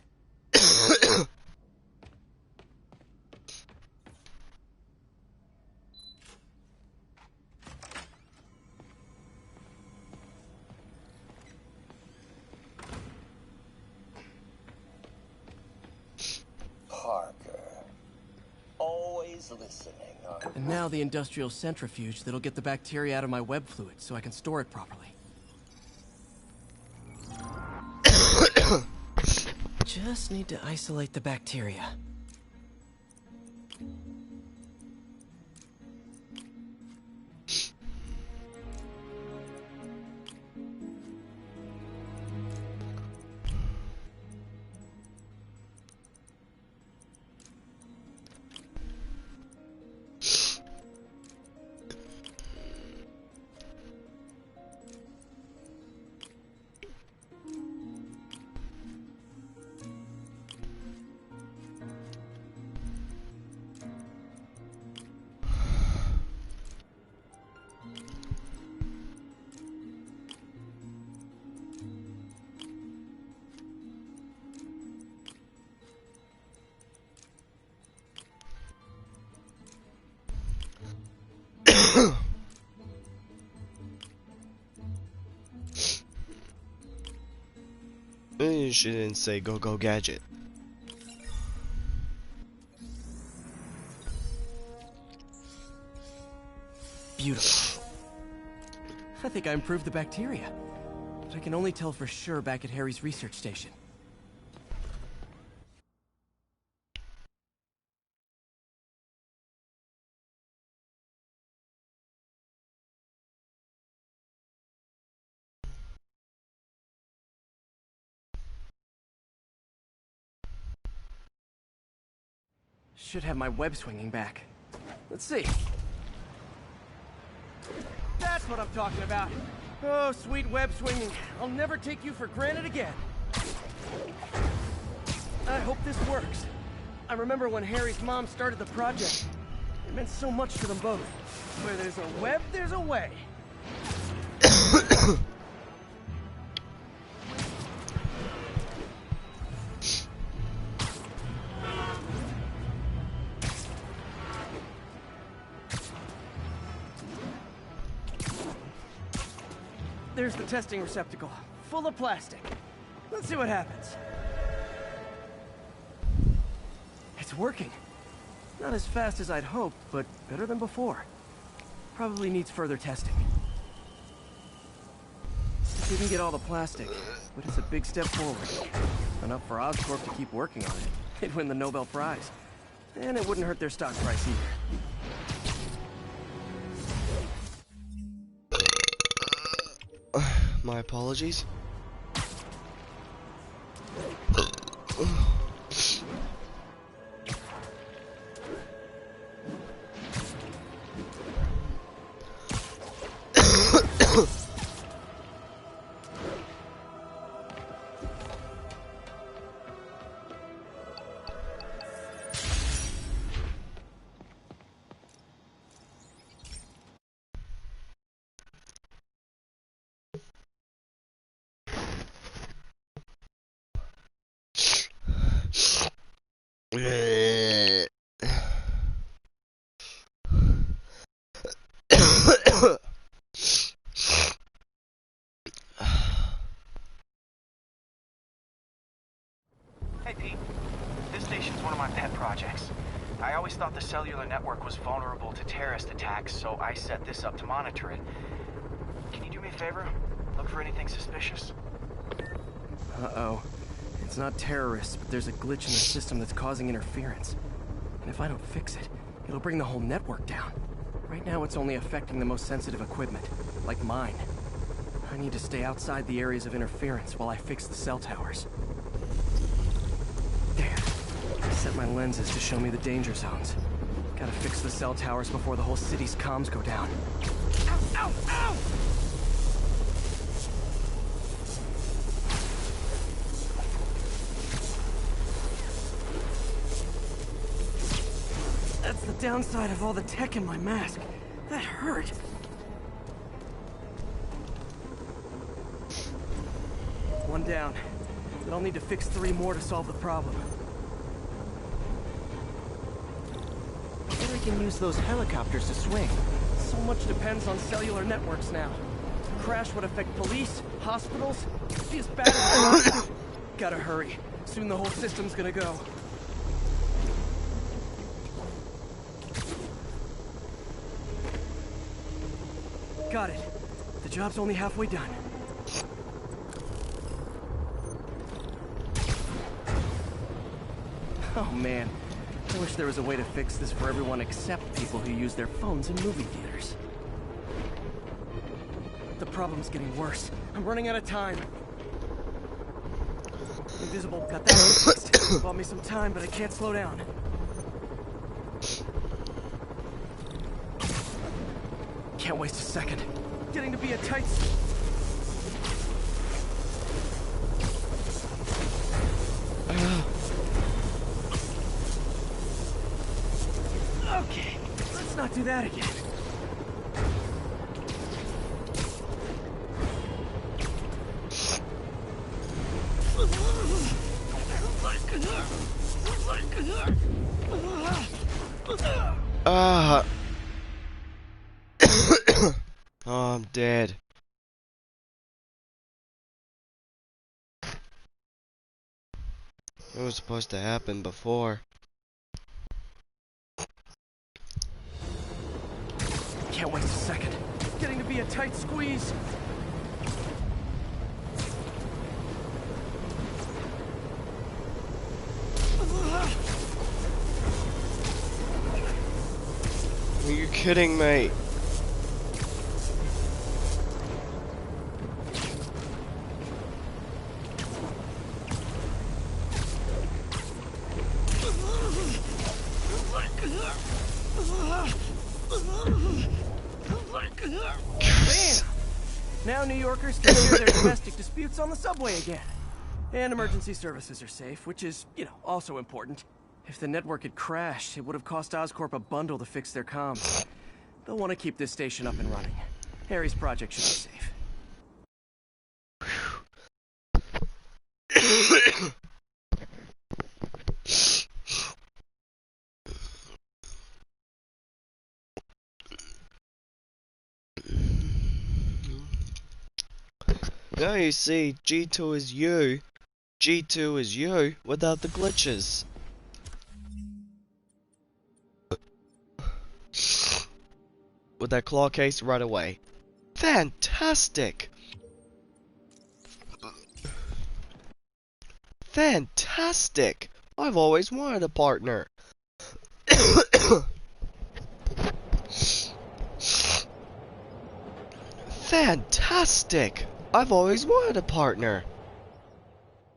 Parker. Always listening, aren't you? And now the industrial centrifuge that'll get the bacteria out of my web fluid so I can store it properly. Just need to isolate the bacteria. You shouldn't say go gadget. Beautiful. I think I improved the bacteria. But I can only tell for sure back at Harry's research station. Should have my web swinging back. Let's see. That's what I'm talking about. Oh, sweet web swinging. I'll never take you for granted again. I hope this works. I remember when Harry's mom started the project. It meant so much to them both. Where there's a web, there's a way. There's the testing receptacle, full of plastic. Let's see what happens. It's working. Not as fast as I'd hoped, but better than before. Probably needs further testing. Didn't get all the plastic, but it's a big step forward. Enough for Oscorp to keep working on it. They'd win the Nobel Prize. And it wouldn't hurt their stock price either. My apologies. Hey, Pete. This station's one of my pet projects. I always thought the cellular network was vulnerable to terrorist attacks, so I set this up to monitor it. Can you do me a favor? Look for anything suspicious? Uh-oh. It's not terrorists, but there's a glitch in the system that's causing interference. And if I don't fix it, it'll bring the whole network down. Right now, it's only affecting the most sensitive equipment, like mine. I need to stay outside the areas of interference while I fix the cell towers. There. I set my lenses to show me the danger zones. Gotta fix the cell towers before the whole city's comms go down. Ow, ow, ow! That's the downside of all the tech in my mask. That hurt. One down. But I'll need to fix 3 more to solve the problem. Or I can use those helicopters to swing. So much depends on cellular networks now. A crash would affect police, hospitals, be as bad as Gotta hurry. Soon the whole system's gonna go. Got it. The job's only halfway done. Oh man, I wish there was a way to fix this for everyone except people who use their phones in movie theaters. The problem's getting worse. I'm running out of time. Invisible got that fixed. Bought me some time, but I can't slow down. Can't waste a second. Getting to be a tight... Okay, let's not do that again. Oh, I'm dead. It was supposed to happen before. Can't waste a second. Getting to be a tight squeeze. Are you kidding me? Bam! Now New Yorkers can hear their domestic disputes on the subway again. And emergency services are safe, which is, also important. If the network had crashed, it would have cost Oscorp a bundle to fix their comms. They'll want to keep this station up and running. Harry's project should be safe. Now you see, G2 is you. G2 is you without the glitches. With that claw case right away. Fantastic! Fantastic! I've always wanted a partner. Fantastic! I've always wanted a partner.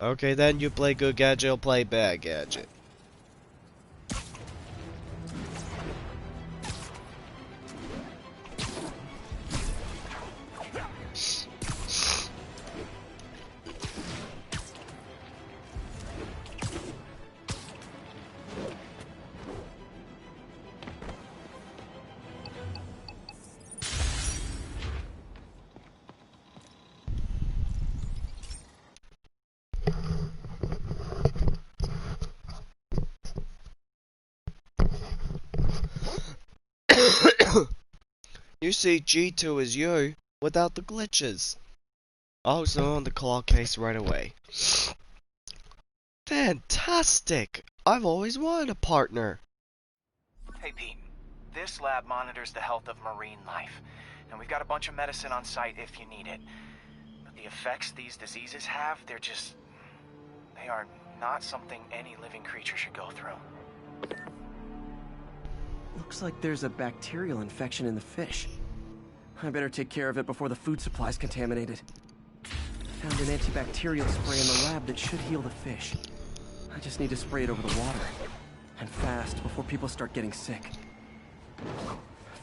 Okay, then you play good gadget, I'll play bad gadget. You see, G2 is you without the glitches. Also on the claw case right away. Fantastic! I've always wanted a partner. Hey, Pete. This lab monitors the health of marine life, and we've got a bunch of medicine on site if you need it. But the effects these diseases have, they are not something any living creature should go through. Looks like there's a bacterial infection in the fish. I better take care of it before the food supply's contaminated. Found an antibacterial spray in the lab that should heal the fish. I just need to spray it over the water. And fast, before people start getting sick.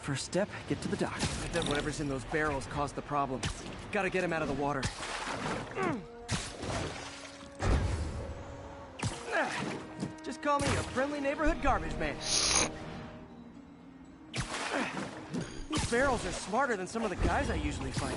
First step, get to the dock. I bet whatever's in those barrels caused the problem. Gotta get him out of the water. Just call me a friendly neighborhood garbage man. These barrels are smarter than some of the guys I usually fight.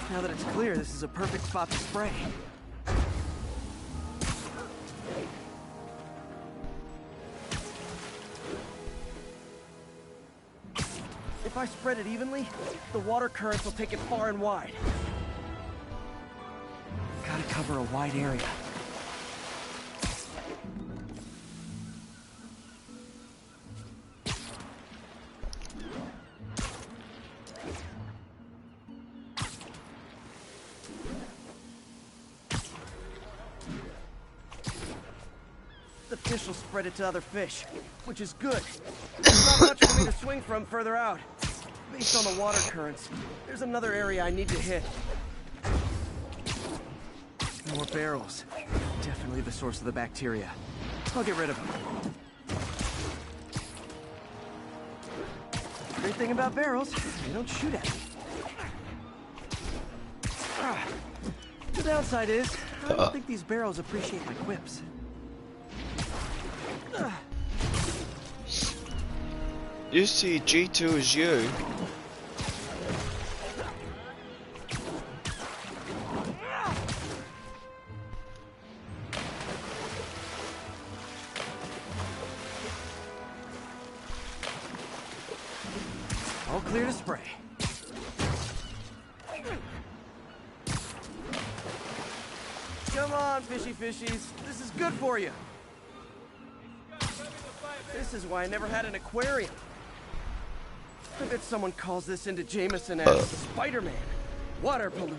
Now that it's clear, this is a perfect spot to spray. If I spread it evenly, the water currents will take it far and wide. Gotta cover a wide area. The fish will spread it to other fish, which is good. There's not much for me to swing from further out. Based on the water currents, there's another area I need to hit. More barrels. Definitely the source of the bacteria. I'll get rid of them. Great thing about barrels, they don't shoot at me. The downside is, I don't think these barrels appreciate my quips. You see, G2 is you. All clear to spray. Come on, fishy fishies. This is good for you. This is why I never had an aquarium. I bet someone calls this into Jameson as Spider-Man, water polluter.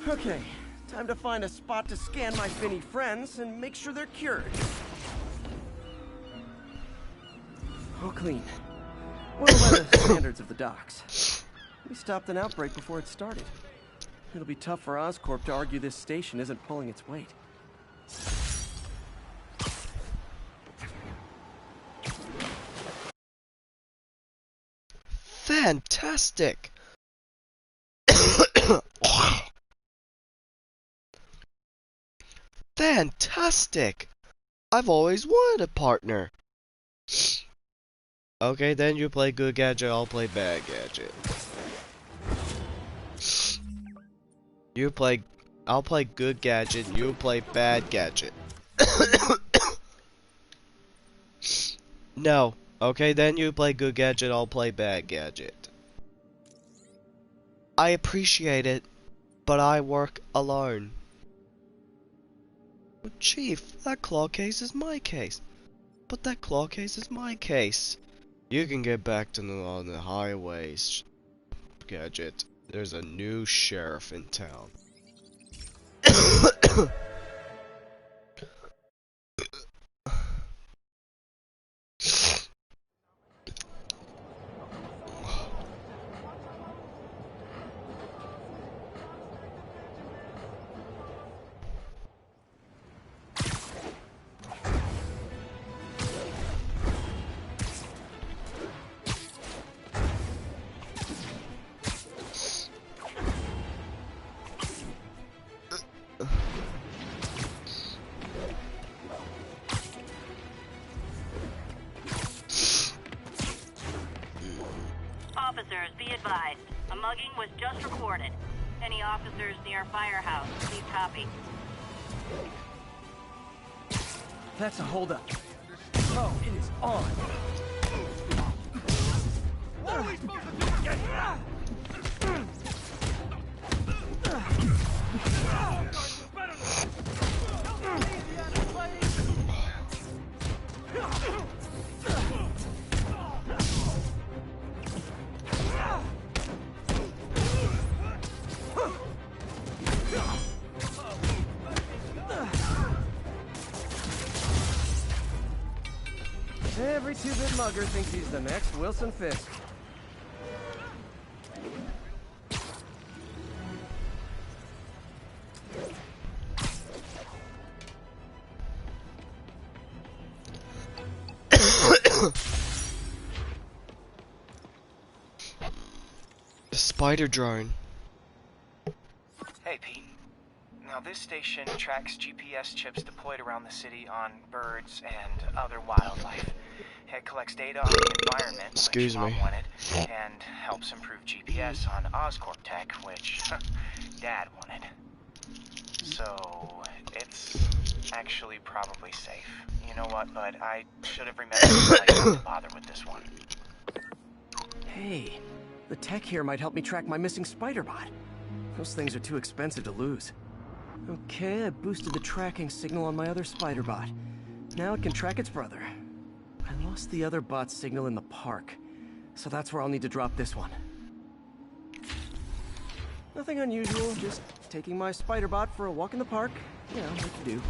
Okay, time to find a spot to scan my finny friends and make sure they're cured. All clean. Well, by the standards of the docks. We stopped an outbreak before it started. It'll be tough for Oscorp to argue this station isn't pulling its weight. Fantastic! Fantastic! I've always wanted a partner. Okay, then you play good gadget, I'll play bad gadget. I'll play good gadget, you play bad gadget. No. Okay, then you play good gadget, I'll play bad gadget. I appreciate it, but I work alone. But Chief, that claw case is my case. But that claw case is my case. You can get back to on the highways, gadget. There's a new sheriff in town. Officers, be advised. A mugging was just reported. Any officers near Firehouse, please copy. That's a holdup. Oh, it is on. What are we supposed to do? Get Every two-bit mugger thinks he's the next Wilson Fisk. The spider drone. Hey, Pete. Now, this station tracks GPS chips deployed around the city on birds and other wildlife. It collects data on the environment, Excuse which me. Mom wanted, and helps improve GPS on Oscorp tech, which Dad wanted. So, it's actually probably safe. You know what, bud? I should have remembered to bother with this one. Hey, the tech here might help me track my missing spider bot. Those things are too expensive to lose. Okay, I boosted the tracking signal on my other spider bot. Now it can track its brother. I lost the other bot's signal in the park, so that's where I'll need to drop this one. Nothing unusual, just taking my spider bot for a walk in the park. You know, what you do.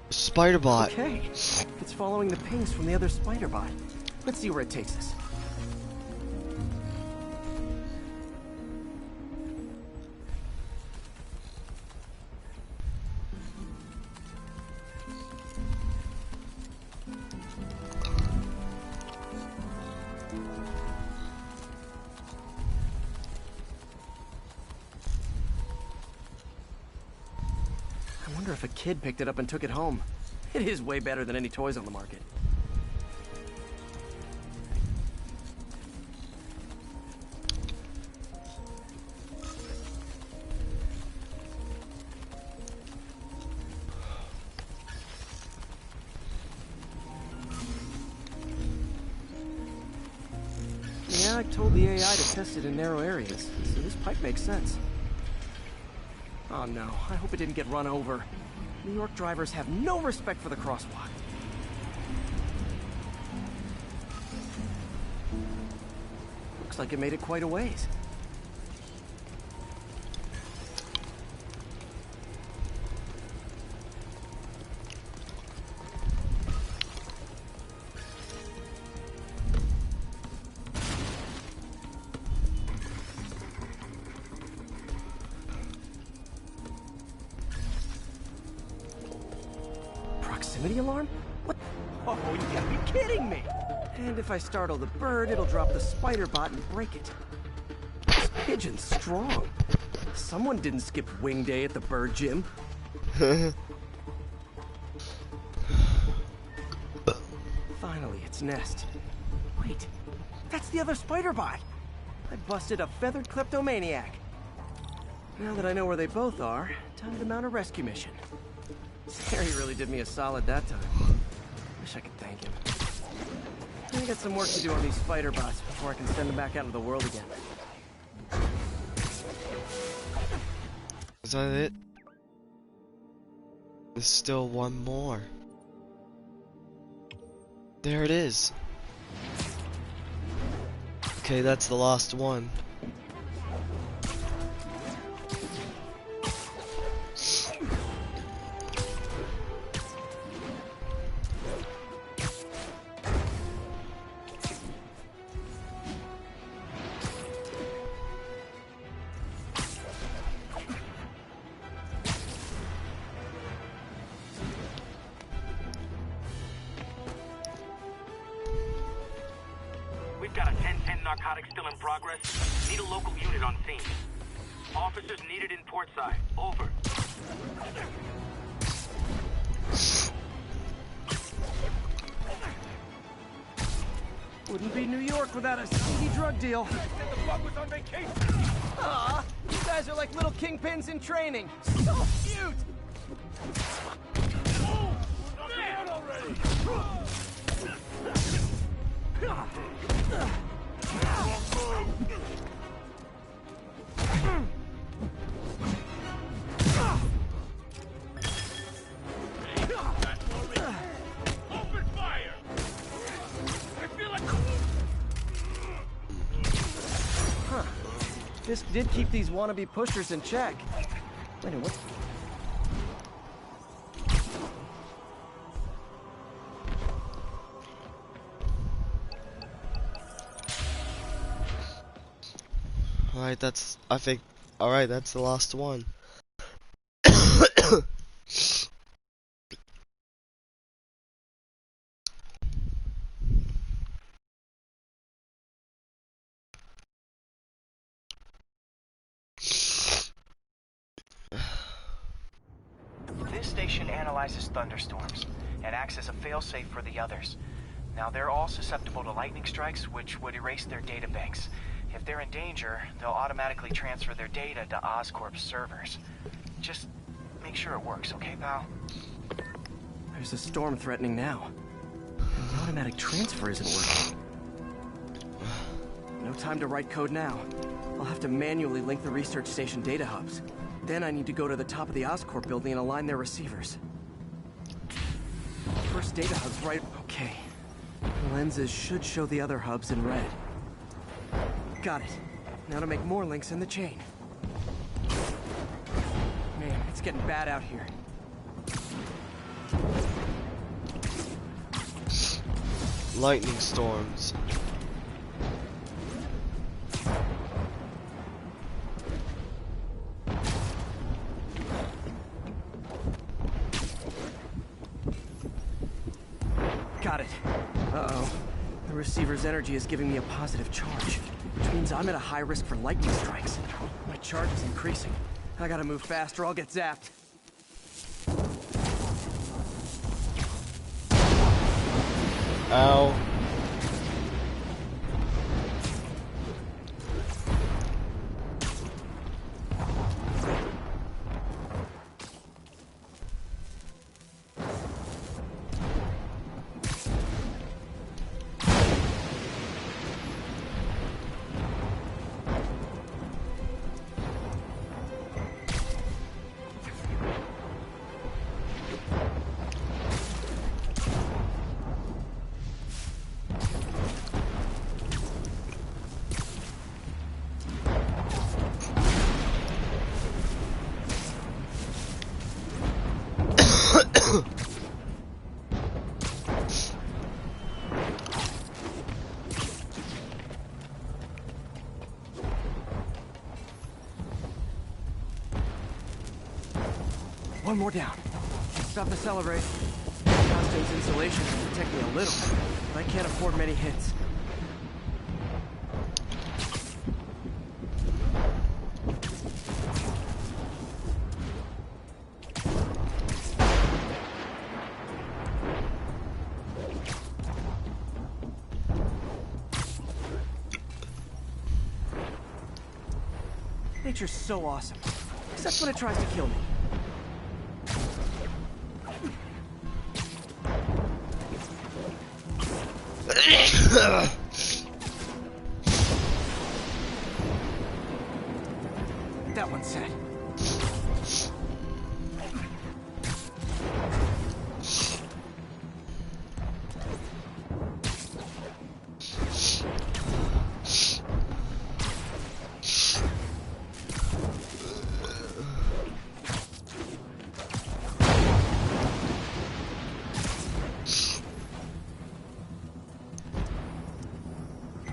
Spider bot. Okay, it's following the pings from the other spider bot. Let's see where it takes us. I wonder if a kid picked it up and took it home. It is way better than any toys on the market. Yeah, I told the AI to test it in narrow areas, so this pipe makes sense. Oh no, I hope it didn't get run over. New York drivers have no respect for the crosswalk. Looks like it made it quite a ways. Proximity alarm? What? Oh, you gotta be kidding me! And if I startle the bird, it'll drop the spider bot and break it. pigeon's strong. Someone didn't skip wing day at the bird gym. Finally, its nest. Wait, that's the other spider bot. I busted a feathered kleptomaniac. Now that I know where they both are, time to mount a rescue mission. Harry really did me a solid that time. Wish I could thank him. I got some work to do on these spider bots before I can send them back out into the world again. Is that it? There's still one more. There it is. Okay, that's the last one. We've got a 10-10 narcotics still in progress. Need a local unit on scene. Officers needed in portside. Over. Wouldn't be New York without a seedy drug deal. Said the bug was on vacation. Aw, you guys are like little kingpins in training. So cute! Man already. Open fire. I feel like. Huh. This did keep these wannabe pushers in check. Wait a minute, what? Alright, that's, I think, alright, that's the last one. This station analyzes thunderstorms and acts as a failsafe for the others. Now, they're all susceptible to lightning strikes, which would erase their data banks. If they're in danger, they'll automatically transfer their data to Oscorp's servers. Just make sure it works, okay, pal? There's a storm threatening now. And the automatic transfer isn't working. No time to write code now. I'll have to manually link the research station data hubs. Then I need to go to the top of the Oscorp building and align their receivers. First data hub's right... Okay. The lenses should show the other hubs in red. Got it. Now to make more links in the chain. Man, it's getting bad out here. Lightning storms. Got it. Uh-oh. The receiver's energy is giving me a positive charge, which means I'm at a high risk for lightning strikes. My charge is increasing. I gotta move fast or I'll get zapped. Ow. One more down. Stop the celebrate. Costume's insulation can protect me a little, but I can't afford many hits. Nature's so awesome. Except when it tries to kill me. That one's set.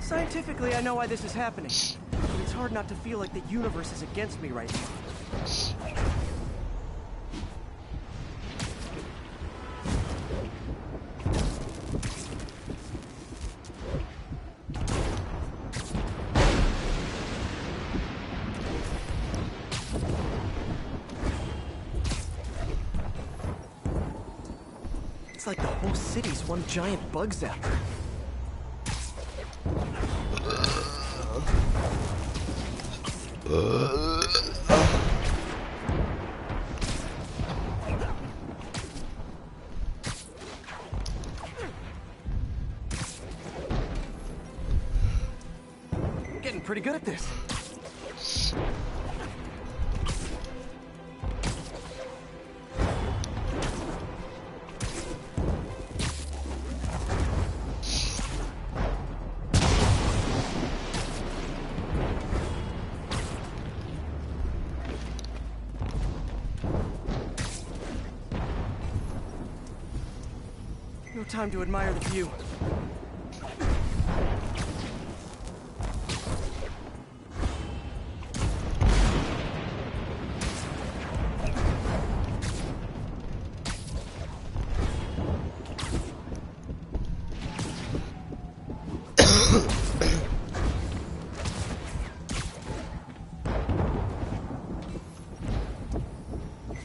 Scientifically, I know why this is happening. But it's hard not to feel like the universe is against me right now. It's like the whole city's one giant bug zapper. Getting pretty good at this. No time to admire the view.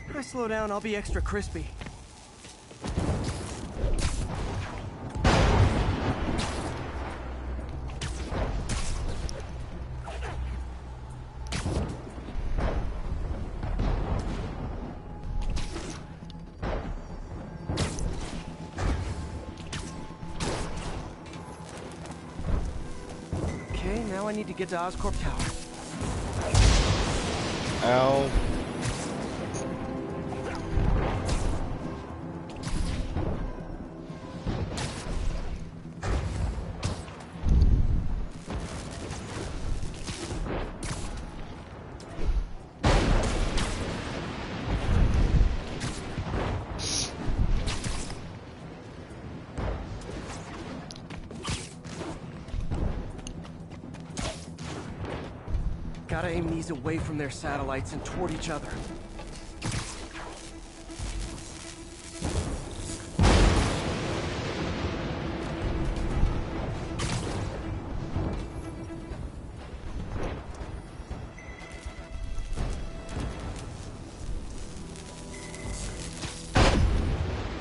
If I slow down, I'll be extra crispy. Okay, now I need to get to Oscorp Tower. Ow. Gotta aim these away from their satellites and toward each other.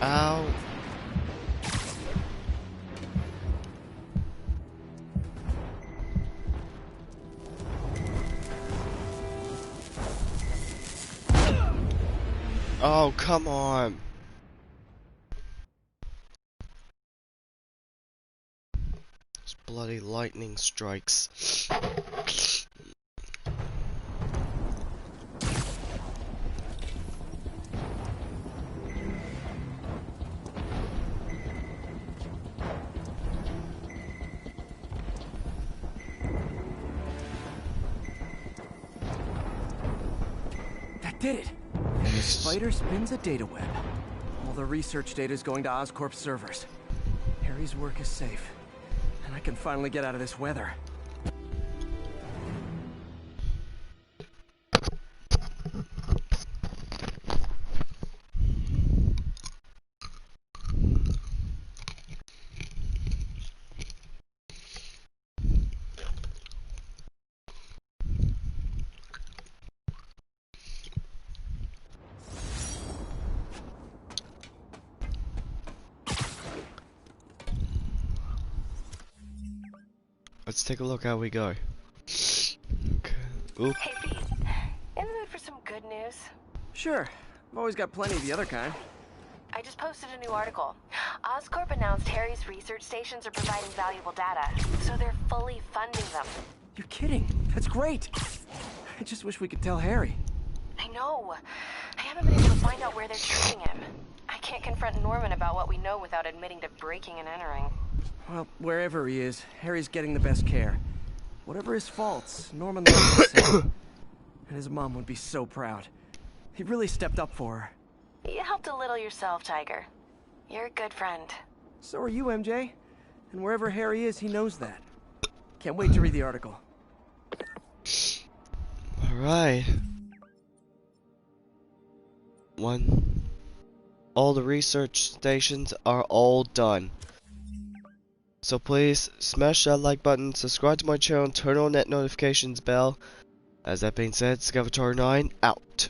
Ow. Oh, come on. Those bloody lightning strikes. That did it! And the spider spins a data web. All the research data is going to Oscorp's servers. Harry's work is safe. And I can finally get out of this weather. Let's take a look how we go. Okay. Oop. Hey, Pete. good news? Sure. I've always got plenty of the other kind. I just posted a new article. Oscorp announced Harry's research stations are providing valuable data, so they're fully funding them. You're kidding. That's great. I just wish we could tell Harry. I know. I haven't been able to find out where they're treating him. I can't confront Norman about what we know without admitting to breaking and entering. Well, wherever he is, Harry's getting the best care. Whatever his faults, Norman loves the same. And his mom would be so proud. He really stepped up for her. You helped a little yourself, Tiger. You're a good friend. So are you, MJ. And wherever Harry is, he knows that. Can't wait to read the article. Alright. All the research stations are all done. So please, smash that like button, subscribe to my channel, turn on that notifications bell. As that being said, Scavatar 9 out.